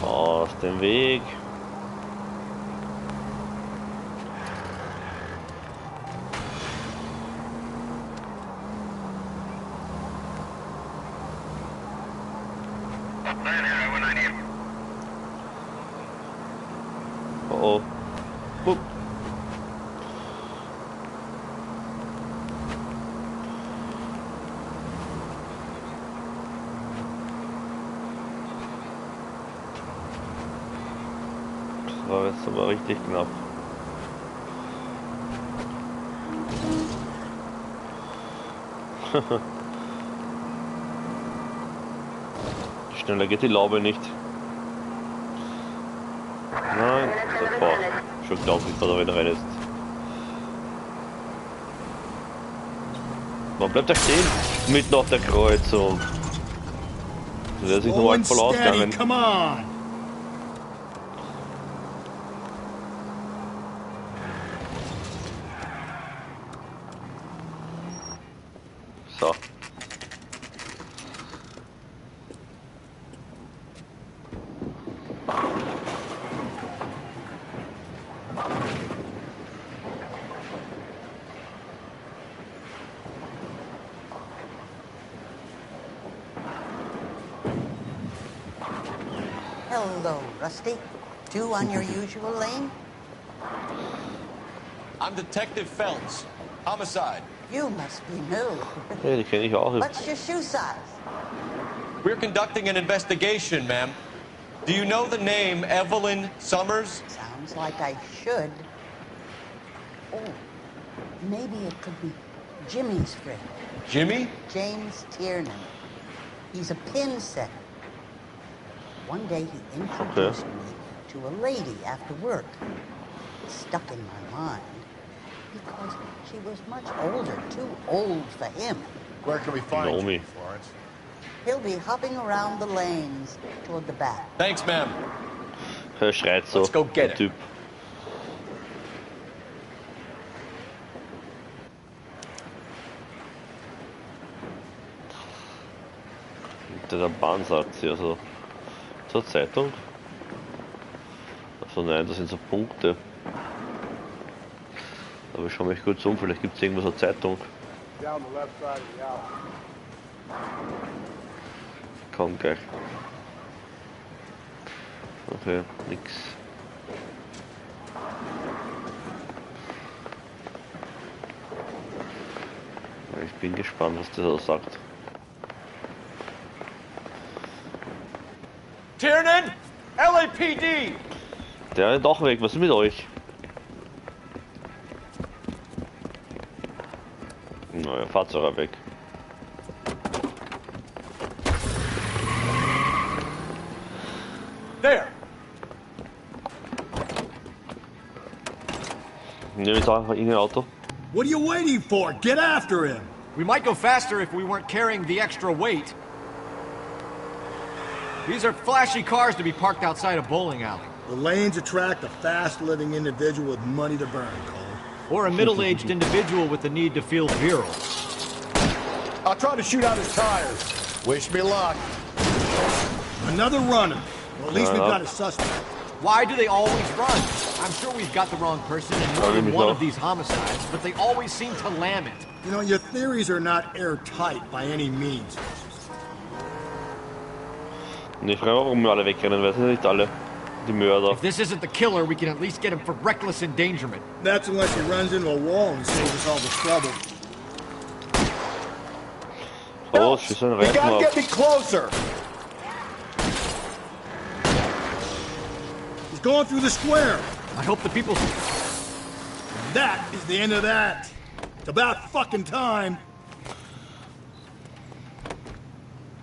S3: Aus dem Weg. Oh. Hup. Das war jetzt aber richtig knapp. Schneller geht die Laube nicht. Nein, sofort. Schon glaubt, wie da wieder rein ist. Warum bleibt er stehen? Mitten auf der Kreuzung. Das wäre sich normal voll ausgegangen. So.
S5: Hello, Rusty. Two on your usual lane?
S1: I'm Detective Phelps. Homicide.
S5: You must be new.
S3: Ja, die kenne ich auch.
S5: What's your shoe size?
S1: We're conducting an investigation, ma'am. Do you know the name Evelyn Summers?
S5: Sounds like I should. Oh, maybe it could be Jimmy's friend.
S1: Jimmy?
S5: James Tiernan. He's a pin setter. One day he introduced me to a lady after work. It stuck in my mind because she was much older, too old for him.
S2: Where can we find you, Florence?
S5: He'll be hopping around the lanes toward the back.
S1: Thanks, ma'am.
S3: Er schreit so.
S1: Let's go get
S3: der Typ. Hälfte der Bahn, sagt sie. Also zur Zeitung. Also nein, das sind so Punkte. Aber ich schaue mich kurz um, vielleicht gibt es irgendwo so eine Zeitung. Komm gleich. Okay, nix. Ich bin gespannt, was der so sagt.
S1: Tiernan! LAPD!
S3: Der ist doch weg, was ist mit euch? Naja, Fahrzeuger weg.
S1: There!
S3: Nehme ich einfach in ein Auto.
S8: What are you waiting for? Get after him!
S7: We might go faster if we weren't carrying the extra weight. These are flashy cars to be parked outside a bowling alley.
S8: The lanes attract a fast-living individual with money to burn, Cole.
S7: Or a middle-aged individual with the need to feel virile.
S16: I'll try to shoot out his tires.
S2: Wish me luck.
S8: Another runner. Well, at least we've got a suspect.
S7: Why do they always run? I'm sure we've got the wrong person in more than one of these homicides, but they always seem to lam it.
S8: You know, your theories are not airtight by any means.
S3: Ich frage, warum alle wegrennen, weil sind nicht alle die Mörder.
S7: If this isn't the killer, we can at least get him for reckless endangerment.
S8: That's unless he runs into a wall and saves us all the trouble.
S3: Oh, she's on
S16: You gotta get me closer.
S8: He's going through the square.
S7: I hope the people...
S8: And that is the end of that. It's about fucking time.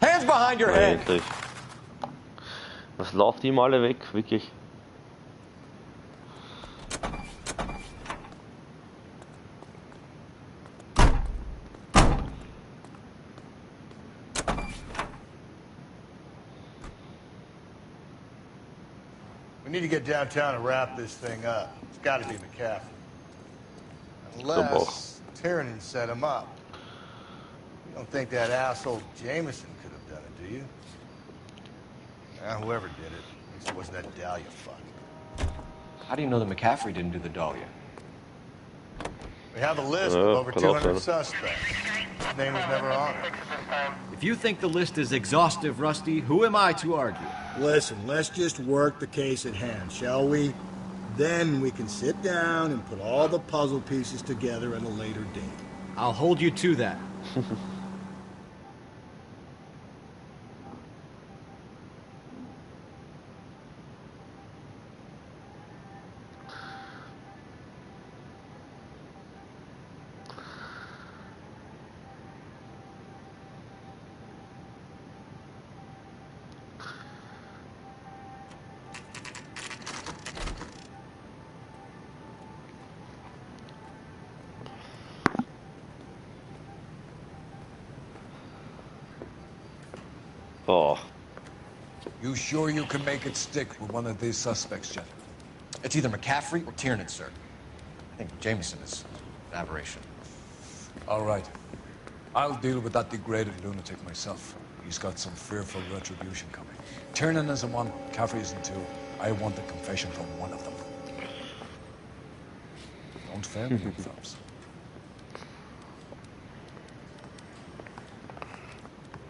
S1: Hands behind your head!
S3: Endlich. Was lauft ihm alle weg, wirklich?
S2: We need to get downtown and wrap this thing up. It's got to be McCaffrey. Unless Tiernan set him up. You don't think that asshole Jameson could have done it, do you? Whoever did it, at least it wasn't that Dahlia fuck.
S1: How do you know that McCaffrey didn't do the Dahlia?
S2: We have a list of over 200 suspects. His name was never on it.
S7: If you think the list is exhaustive, Rusty, who am I to argue?
S8: Listen, let's just work the case at hand, shall we? Then we can sit down and put all the puzzle pieces together at a later date.
S7: I'll hold you to that.
S3: Oh.
S20: You sure you can make it stick with one of these suspects, Jen?
S1: It's either McCaffrey or Tiernan, sir. I think Jameson is an aberration.
S20: All right. I'll deal with that degraded lunatic myself. He's got some fearful retribution coming. Tiernan isn't one, Caffrey isn't two. I want a confession from one of them. Don't fail me, Phelps.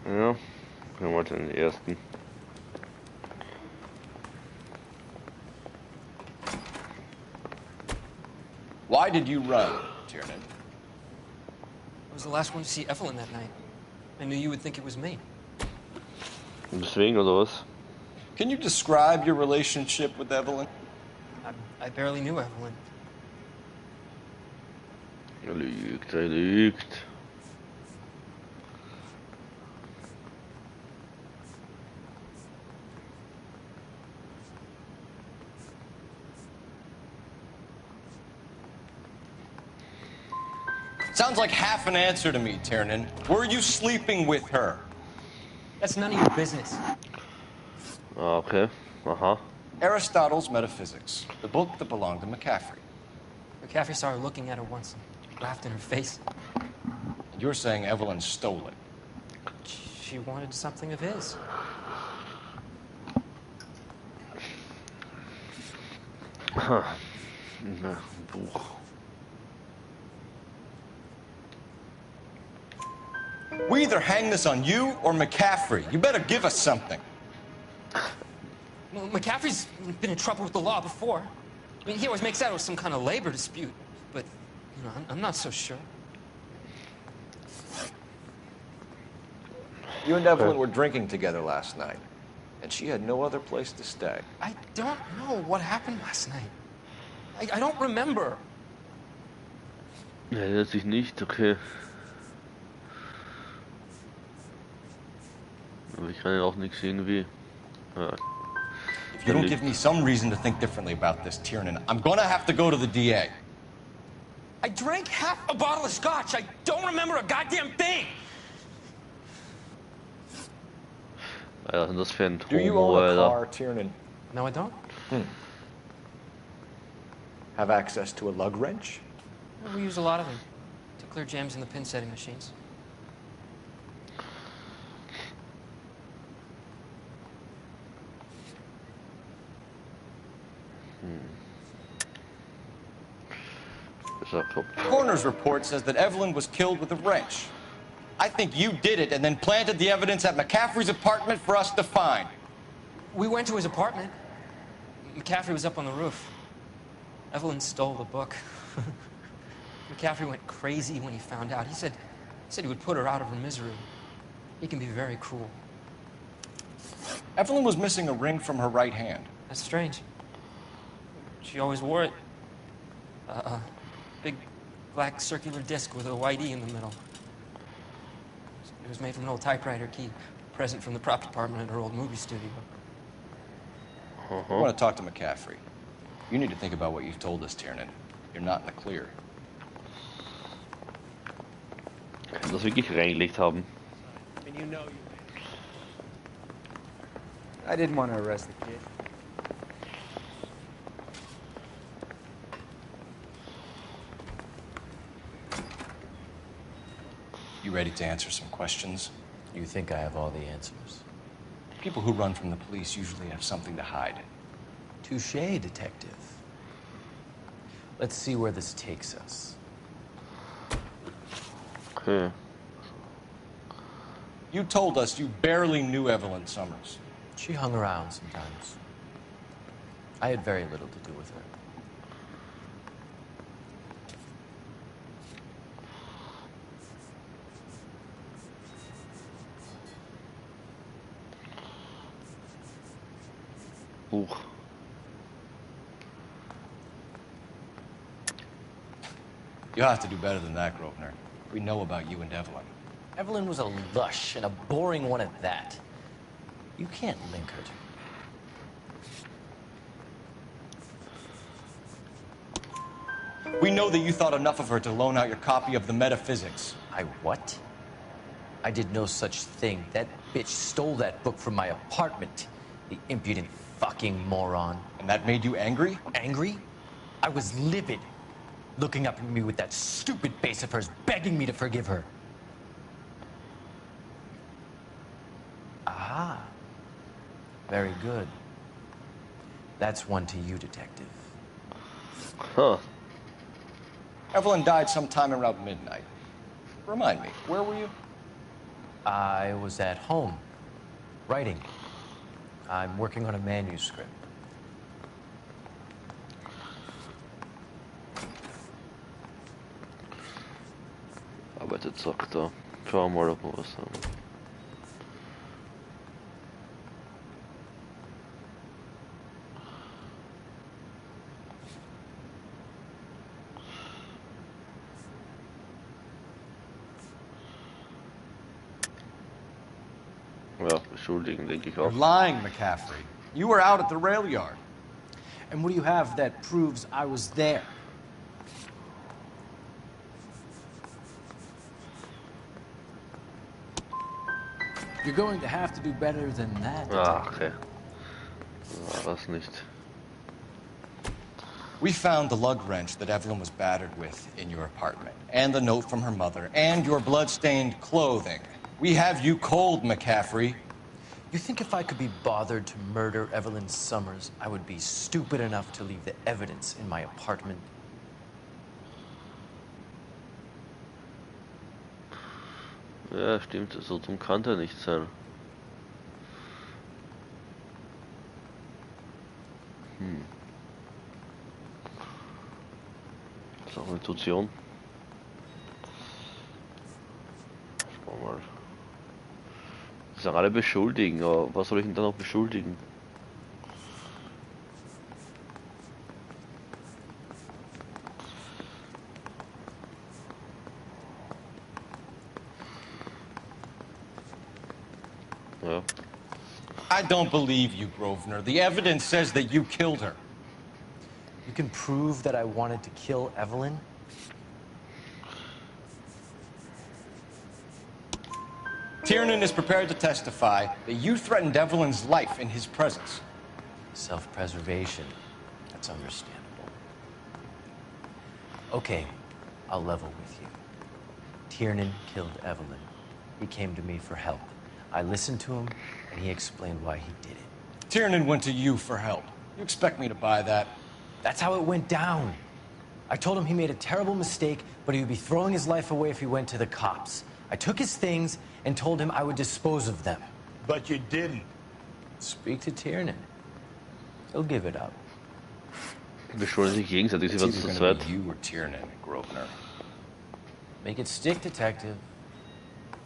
S3: Ja, können wir den ersten.
S1: Why did you run, Tiernan?
S14: I was the last one to see Evelyn that night. I knew you would think it was me.
S3: Deswegen oder was?
S1: Can you describe your relationship with Evelyn?
S14: I barely knew Evelyn.
S3: Er lügt, er lügt.
S1: Sounds like half an answer to me, Tiernan. Were you sleeping with her?
S14: That's none of your business.
S3: Okay, aha.
S1: Aristotle's Metaphysics, the book that belonged to McCaffrey.
S14: McCaffrey saw her looking at her once and laughed in her face.
S1: You're saying Evelyn stole it.
S15: she wanted something of his.
S3: Na, Buch.
S2: We either hang this on you or McCaffrey. You better give us something.
S14: Well, McCaffrey's been in trouble with the law before. I mean, he always makes out it was some kind of labor dispute, but, you know, I'm not so sure.
S1: You and Evelyn were drinking together last night, and she had no other place to stay.
S14: I don't know what happened last night. I don't remember.
S3: Er erinnert sich nicht, okay. Aber ich kann ja auch nichts irgendwie. Ja.
S2: If you don't give me some reason to think differently about this, Tiernan, I'm gonna have to go to the DA.
S14: I drank half a bottle of scotch. I don't remember a goddamn thing.
S3: Ja, sind das für ein
S1: Do you
S3: Homo,
S1: own a
S3: Alter.
S1: car, Tiernan?
S14: No, I don't.
S1: Have access to a lug wrench?
S14: We use a lot of them to clear jams in the pin setting machines.
S2: Coroner's report says that Evelyn was killed with a wrench. I think you did it and then planted the evidence at McCaffrey's apartment for us to find.
S14: We went to his apartment. McCaffrey was up on the roof. Evelyn stole the book. McCaffrey went crazy when he found out. He said he would put her out of her misery. He can be very cruel.
S2: Evelyn was missing a ring from her right hand.
S14: That's strange. She always wore it. Big black circular disc with a white E in the middle. It was made from an old typewriter key, present from the prop department at her old movie studio.
S2: I want to talk to McCaffrey. You need to think about what you've told us, Tiernan. You're not in the clear.
S3: Kann das wirklich reingelegt haben?
S11: And you know
S9: I didn't want to arrest the kid.
S2: You ready to answer some questions?
S17: You think I have all the answers?
S2: People who run from the police usually have something to hide.
S17: Touché, detective. Let's see where this takes us.
S3: Okay.
S2: You told us you barely knew Evelyn Summers.
S17: She hung around sometimes. I had very little to do with her.
S3: Buch.
S2: You'll have to do better than that, Grosvenor. We know about you and Evelyn.
S17: Evelyn was a lush, and a boring one at that. You can't link her to...
S2: We know that you thought enough of her to loan out your copy of the Metaphysics.
S17: I what? I did no such thing. That bitch stole that book from my apartment. The impudent fucking moron.
S2: And that made you angry?
S17: Angry? I was livid. Looking up at me with that stupid face of hers, begging me to forgive her. Aha. Very good. That's one to you, detective.
S3: Huh.
S2: Evelyn died sometime around midnight. Remind me, where were you?
S17: I was at home, writing. I'm working on a manuscript.
S3: Arbeitet, sagt er. Schauen wir mal, ob wir was haben. Ja, beschuldigen, denke ich auch.
S2: You're lying, McCaffrey. You were out at the rail yard.
S9: And what do you have that proves I was there? You're going to have to do better than that.
S3: Ah, okay. War das nicht.
S2: We found the lug wrench that Evelyn was battered with in your apartment, and the note from her mother, and your blood-stained clothing.
S7: We have you cold, McCaffrey.
S17: You think if I could be bothered to murder Evelyn Summers, I would be stupid enough to leave the evidence in my apartment?
S3: Ja, stimmt, so dumm kann der nicht sein. Das ist auch eine Institution. Schauen wir mal. Die sagen alle beschuldigen, aber was soll ich denn da noch beschuldigen? Ja.
S7: I don't believe you, Grosvenor. The evidence says that you killed her.
S17: You can prove that I wanted to kill Evelyn?
S7: Tiernan is prepared to testify that you threatened Evelyn's life in his presence.
S17: Self-preservation. That's understandable. Okay, I'll level with you. Tiernan killed Evelyn. He came to me for help. I listened to him, and he explained why he did it.
S7: Tiernan went to you for help. You expect me to buy that?
S17: That's how it went down. I told him he made a terrible mistake, but he would be throwing his life away if he went to the cops. I took his things and told him I would dispose of them.
S16: But you didn't.
S17: Speak to Tiernan. He'll give it up.
S3: Wir schulden sich gegenseitig, sie werden zu zweit.
S7: You or Tiernan, Grosvenor.
S17: Make it stick, detective.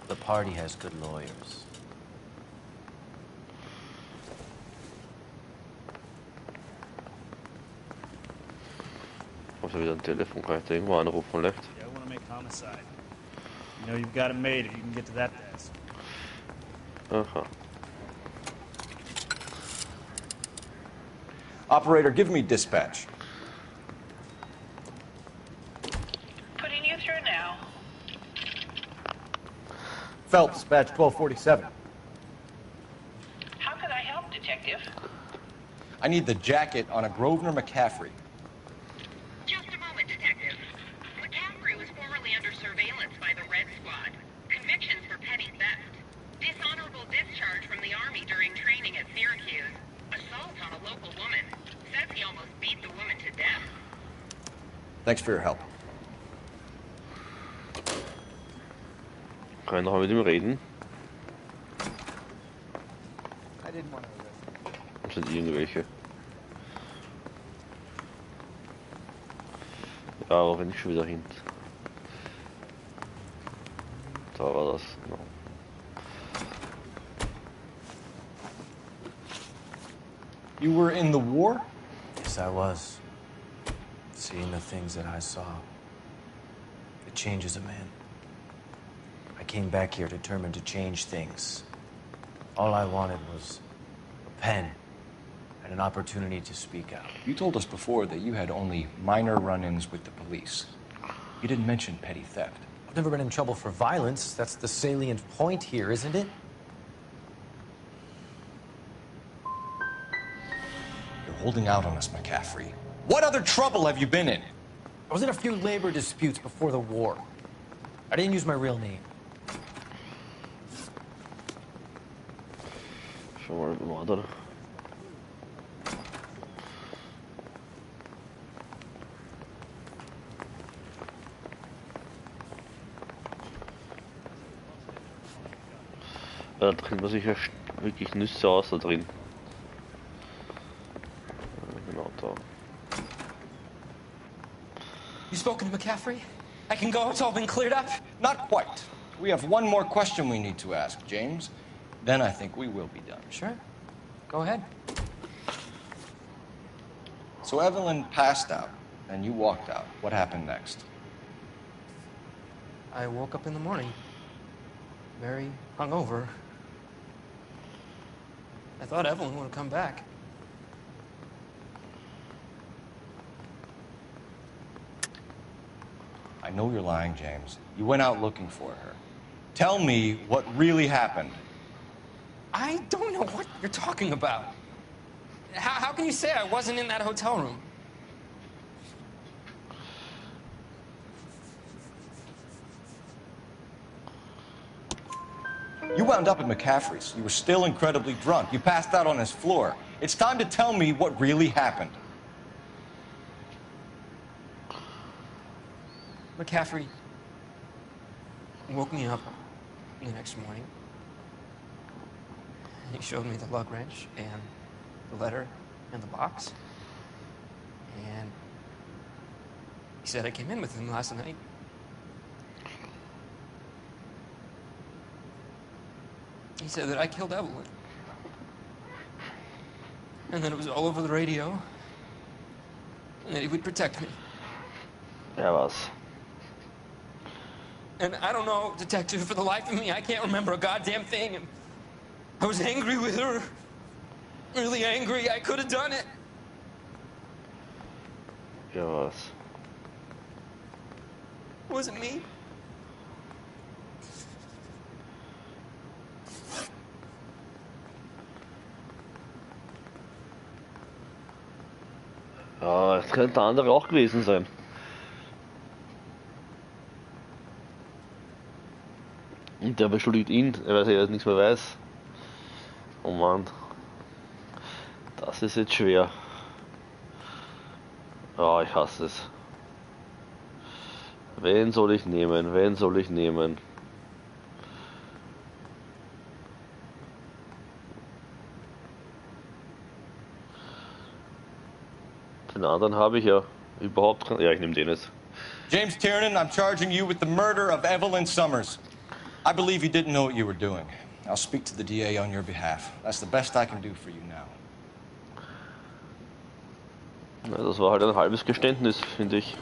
S17: The party has good lawyers.
S3: Muss ja wieder ein Telefon, kann ich da irgendwo anrufen, lässt?
S13: Yeah, I want to make homicide. You know you've got it made if you can get to that desk.
S3: Aha.
S7: Operator, give me dispatch.
S12: Putting you through now.
S7: Phelps, dispatch 1247.
S12: How could I help, Detective?
S7: I need the jacket on a Grosvenor McCaffrey.
S12: Just a moment, Detective. McCaffrey was formerly under surveillance by the Red Squad. Convictions for petty theft. Dishonorable discharge from the Army during training at Syracuse. Assault on a local woman. Says he almost beat the woman to death.
S7: Thanks for your help.
S3: Kann ich noch mit ihm reden?
S22: I didn't want to arrest him.
S3: Das sind irgendwelche. Ja, aber wenn ich schon wieder hin. Da war das. No.
S7: You were in the war?
S17: Yes, I was. Seeing the things that I saw. It changes a man. I came back here determined to change things. All I wanted was a pen and an opportunity to speak out.
S7: You told us before that you had only minor run-ins with the police. You didn't mention petty theft.
S17: I've never been in trouble for violence. That's the salient point here, isn't it?
S7: You're holding out on us, McCaffrey. What other trouble have you been in?
S17: I was in a few labor disputes before the war. I didn't use my real name.
S3: Schau mal, wie war der? Da drin war sicher wirklich Nüsse aus da drin. Genau da.
S14: You spoken to McCaffrey? I can go, it's all been cleared up?
S7: Not quite. We have one more question we need to ask, James. Then I think we will be done.
S14: Sure. Go ahead.
S7: So Evelyn passed out, and you walked out. What happened next?
S14: I woke up in the morning, very hungover. I thought Evelyn would have come back.
S7: I know you're lying, James. You went out looking for her. Tell me what really happened.
S14: I don't know what you're talking about. How can you say I wasn't in that hotel room?
S2: You wound up at McCaffrey's. You were still incredibly drunk. You passed out on his floor. It's time to tell me what really happened.
S14: McCaffrey woke me up the next morning. He showed me the lug wrench and the letter and the box. And he said I came in with him last night. He said that I killed Evelyn. And that it was all over the radio. And that he would protect me.
S3: Ja, was?
S14: And I don't know, detective, for the life of me, I can't remember a goddamn thing. And I was angry with her. Really angry. I could have done it.
S3: Ja, was?
S14: It wasn't me.
S3: Ja, es könnte der andere auch gewesen sein. Und der beschuldigt ihn, weil er nichts mehr weiß. Oh Mann. Das ist jetzt schwer. Ja, ich hasse es. Wen soll ich nehmen? Wen soll ich nehmen? Den anderen habe ich ja überhaupt keinen. Ja, ich nehme den jetzt.
S2: James Tiernan, I'm charging you with the murder of Evelyn Summers. I believe you didn't know what you were doing. I'll speak to the DA on your behalf. That's the best I can do for you now.
S3: Ja, das war halt ein halbes Geständnis, finde ich.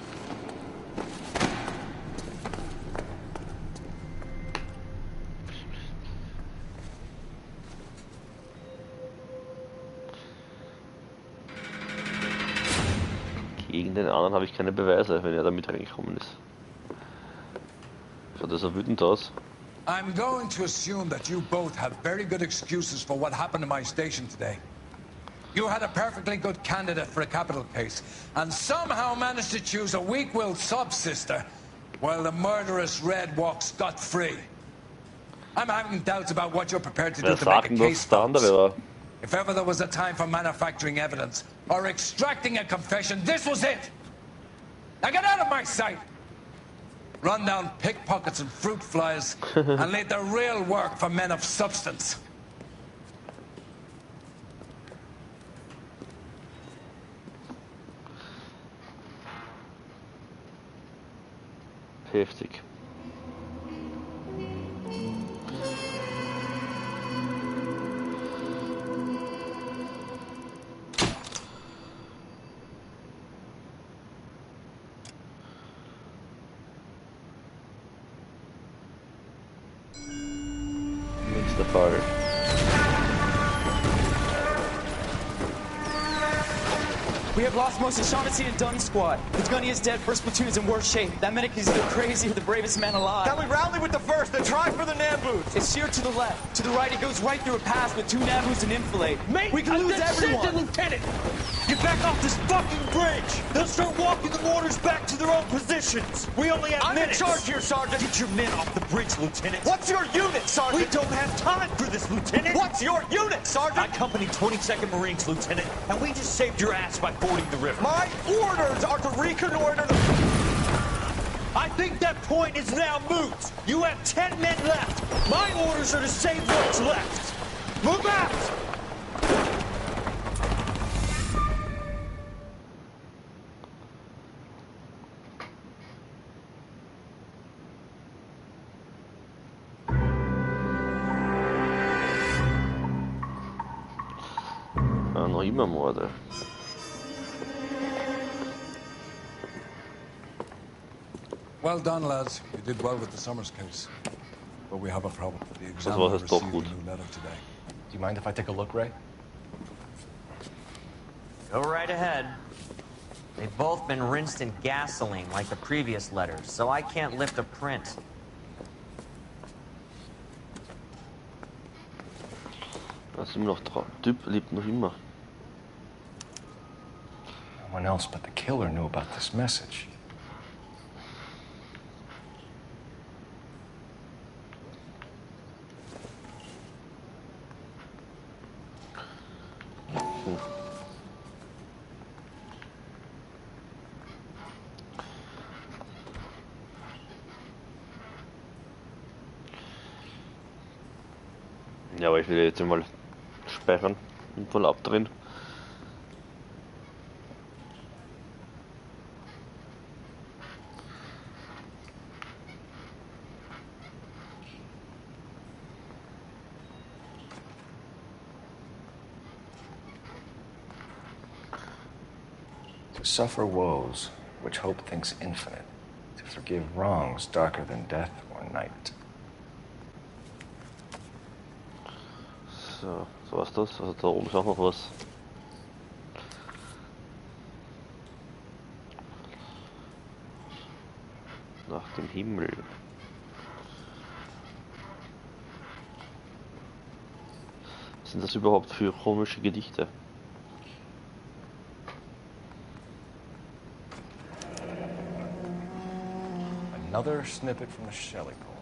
S3: Gegen den anderen habe ich keine Beweise, wenn er damit reingekommen ist. Schaut das so wütend aus.
S20: I'm going to assume that you both have very good excuses for what happened in my station today. You had a perfectly good candidate for a capital case, and somehow managed to choose a weak-willed sub-sister, while the murderous Red walks scot-free. I'm having doubts about what you're prepared to do to make a case, folks. If ever there was a time for manufacturing evidence, or extracting a confession, this was it! Now get out of my sight! Run down pickpockets and fruit flies, and leave the real work for men of substance.
S3: Heftig. Nächster Fall.
S10: We have lost most of Shaughnessy and Dunn's squad. The gunny is dead, first platoon is in worse shape. That medic is either crazy or the bravest man alive.
S2: Can we rally with the first and try for the Nambus?
S10: It's sheer to the left. To the right, it goes right through a pass with 2 Nambus and enfilade. Mate, we can lose everyone.
S18: Lieutenant! Get back off this fucking bridge! They'll start walking the mortars back to their own positions! We only have minutes! I'm in charge here, Sergeant! Get your men off the bridge, Lieutenant! What's your unit, Sergeant? We don't have time for this, Lieutenant! What's your unit, Sergeant? I company 22nd Marines, Lieutenant, and we just saved your ass by fording the river. My orders are to reconnoiter the... I think that point is now moot! You have 10 men left! My orders are to save what's left! Move out!
S3: Noch immer Morde.
S20: Well done, lads. You did well with the Summers case. But we have a problem. The
S3: Das
S20: examiner
S3: war jetzt doch
S20: received
S3: gut.
S20: a new letter today.
S2: Do you mind if I take a look, Ray?
S15: Go right ahead. They've both been rinsed in gasoline like the previous letters, so I can't lift a print.
S3: Da sind wir noch dran. Typ lebt noch immer.
S2: No one else but the killer knew about this message.
S3: Ja, aber ich will jetzt mal speichern und voll abdrehen.
S6: To suffer woes which hope thinks infinite, to forgive wrongs darker than death or night.
S3: So, so was das? Also da oben ist auch noch was. Nach dem Himmel. Was sind das überhaupt für komische Gedichte?
S6: Another snippet from the Shelley poem.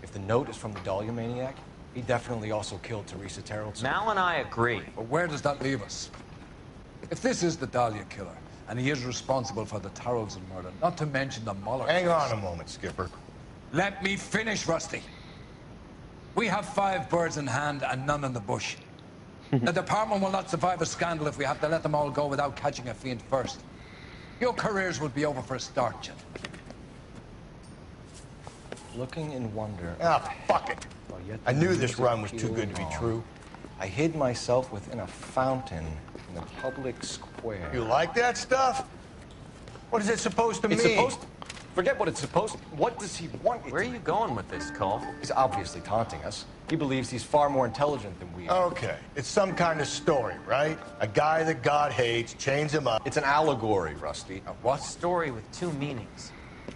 S6: If the note is from the Dahlia maniac, he definitely also killed Teresa Terrell.
S15: Mal and I agree.
S20: But where does that leave us? If this is the Dahlia killer, and he is responsible for the Tarrelson murder, not to mention the Muller
S2: Hang
S20: case.
S2: on a moment, Skipper.
S20: Let me finish, Rusty. We have 5 birds in hand and none in the bush. The department will not survive a scandal if we have to let them all go without catching a fiend first. Your careers would be over for a start, gentlemen.
S6: Looking in wonder.
S2: Ah, fuck it.
S6: While yet
S2: I
S6: the
S2: knew
S6: news
S2: this
S6: of
S2: run was too
S6: Peel
S2: good to be
S6: dawned,
S2: true.
S6: I hid myself within a fountain in the public square.
S2: You like that stuff? What is it supposed to
S6: It's
S2: mean?
S6: supposed to... Forget what it's supposed to... What does he want it
S15: Where are
S6: to
S15: you going with this, Cole?
S6: He's obviously taunting us. He believes he's far more intelligent than we are.
S2: Okay, it's some kind of story, right? A guy that God hates, chains him up.
S6: It's an allegory, Rusty.
S15: A story with 2 meanings.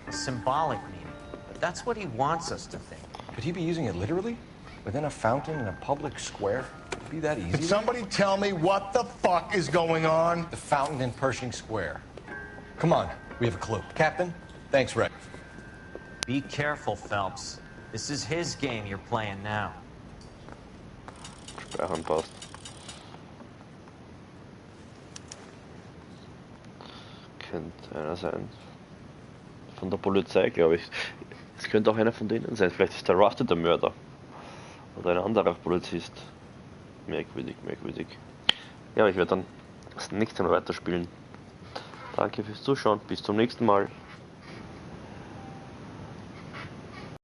S15: A symbolic meaning. But that's what he wants us to think.
S6: Could he be using it literally? Within a fountain in a public square? Would it be that easy?
S2: Can somebody tell me what the fuck is going on?
S6: The fountain in Pershing Square. Come on, we have a clue. Captain, thanks, Red.
S15: Be careful, Phelps. This is his game you're playing now.
S3: Speichern passt. Könnte einer sein. Von der Polizei, glaube ich. Es könnte auch einer von denen sein. Vielleicht ist der Rusty der Mörder. Oder ein anderer Polizist. Merkwürdig, merkwürdig. Ja, ich werde dann das nächste Mal weiterspielen. Danke fürs Zuschauen. Bis zum nächsten Mal.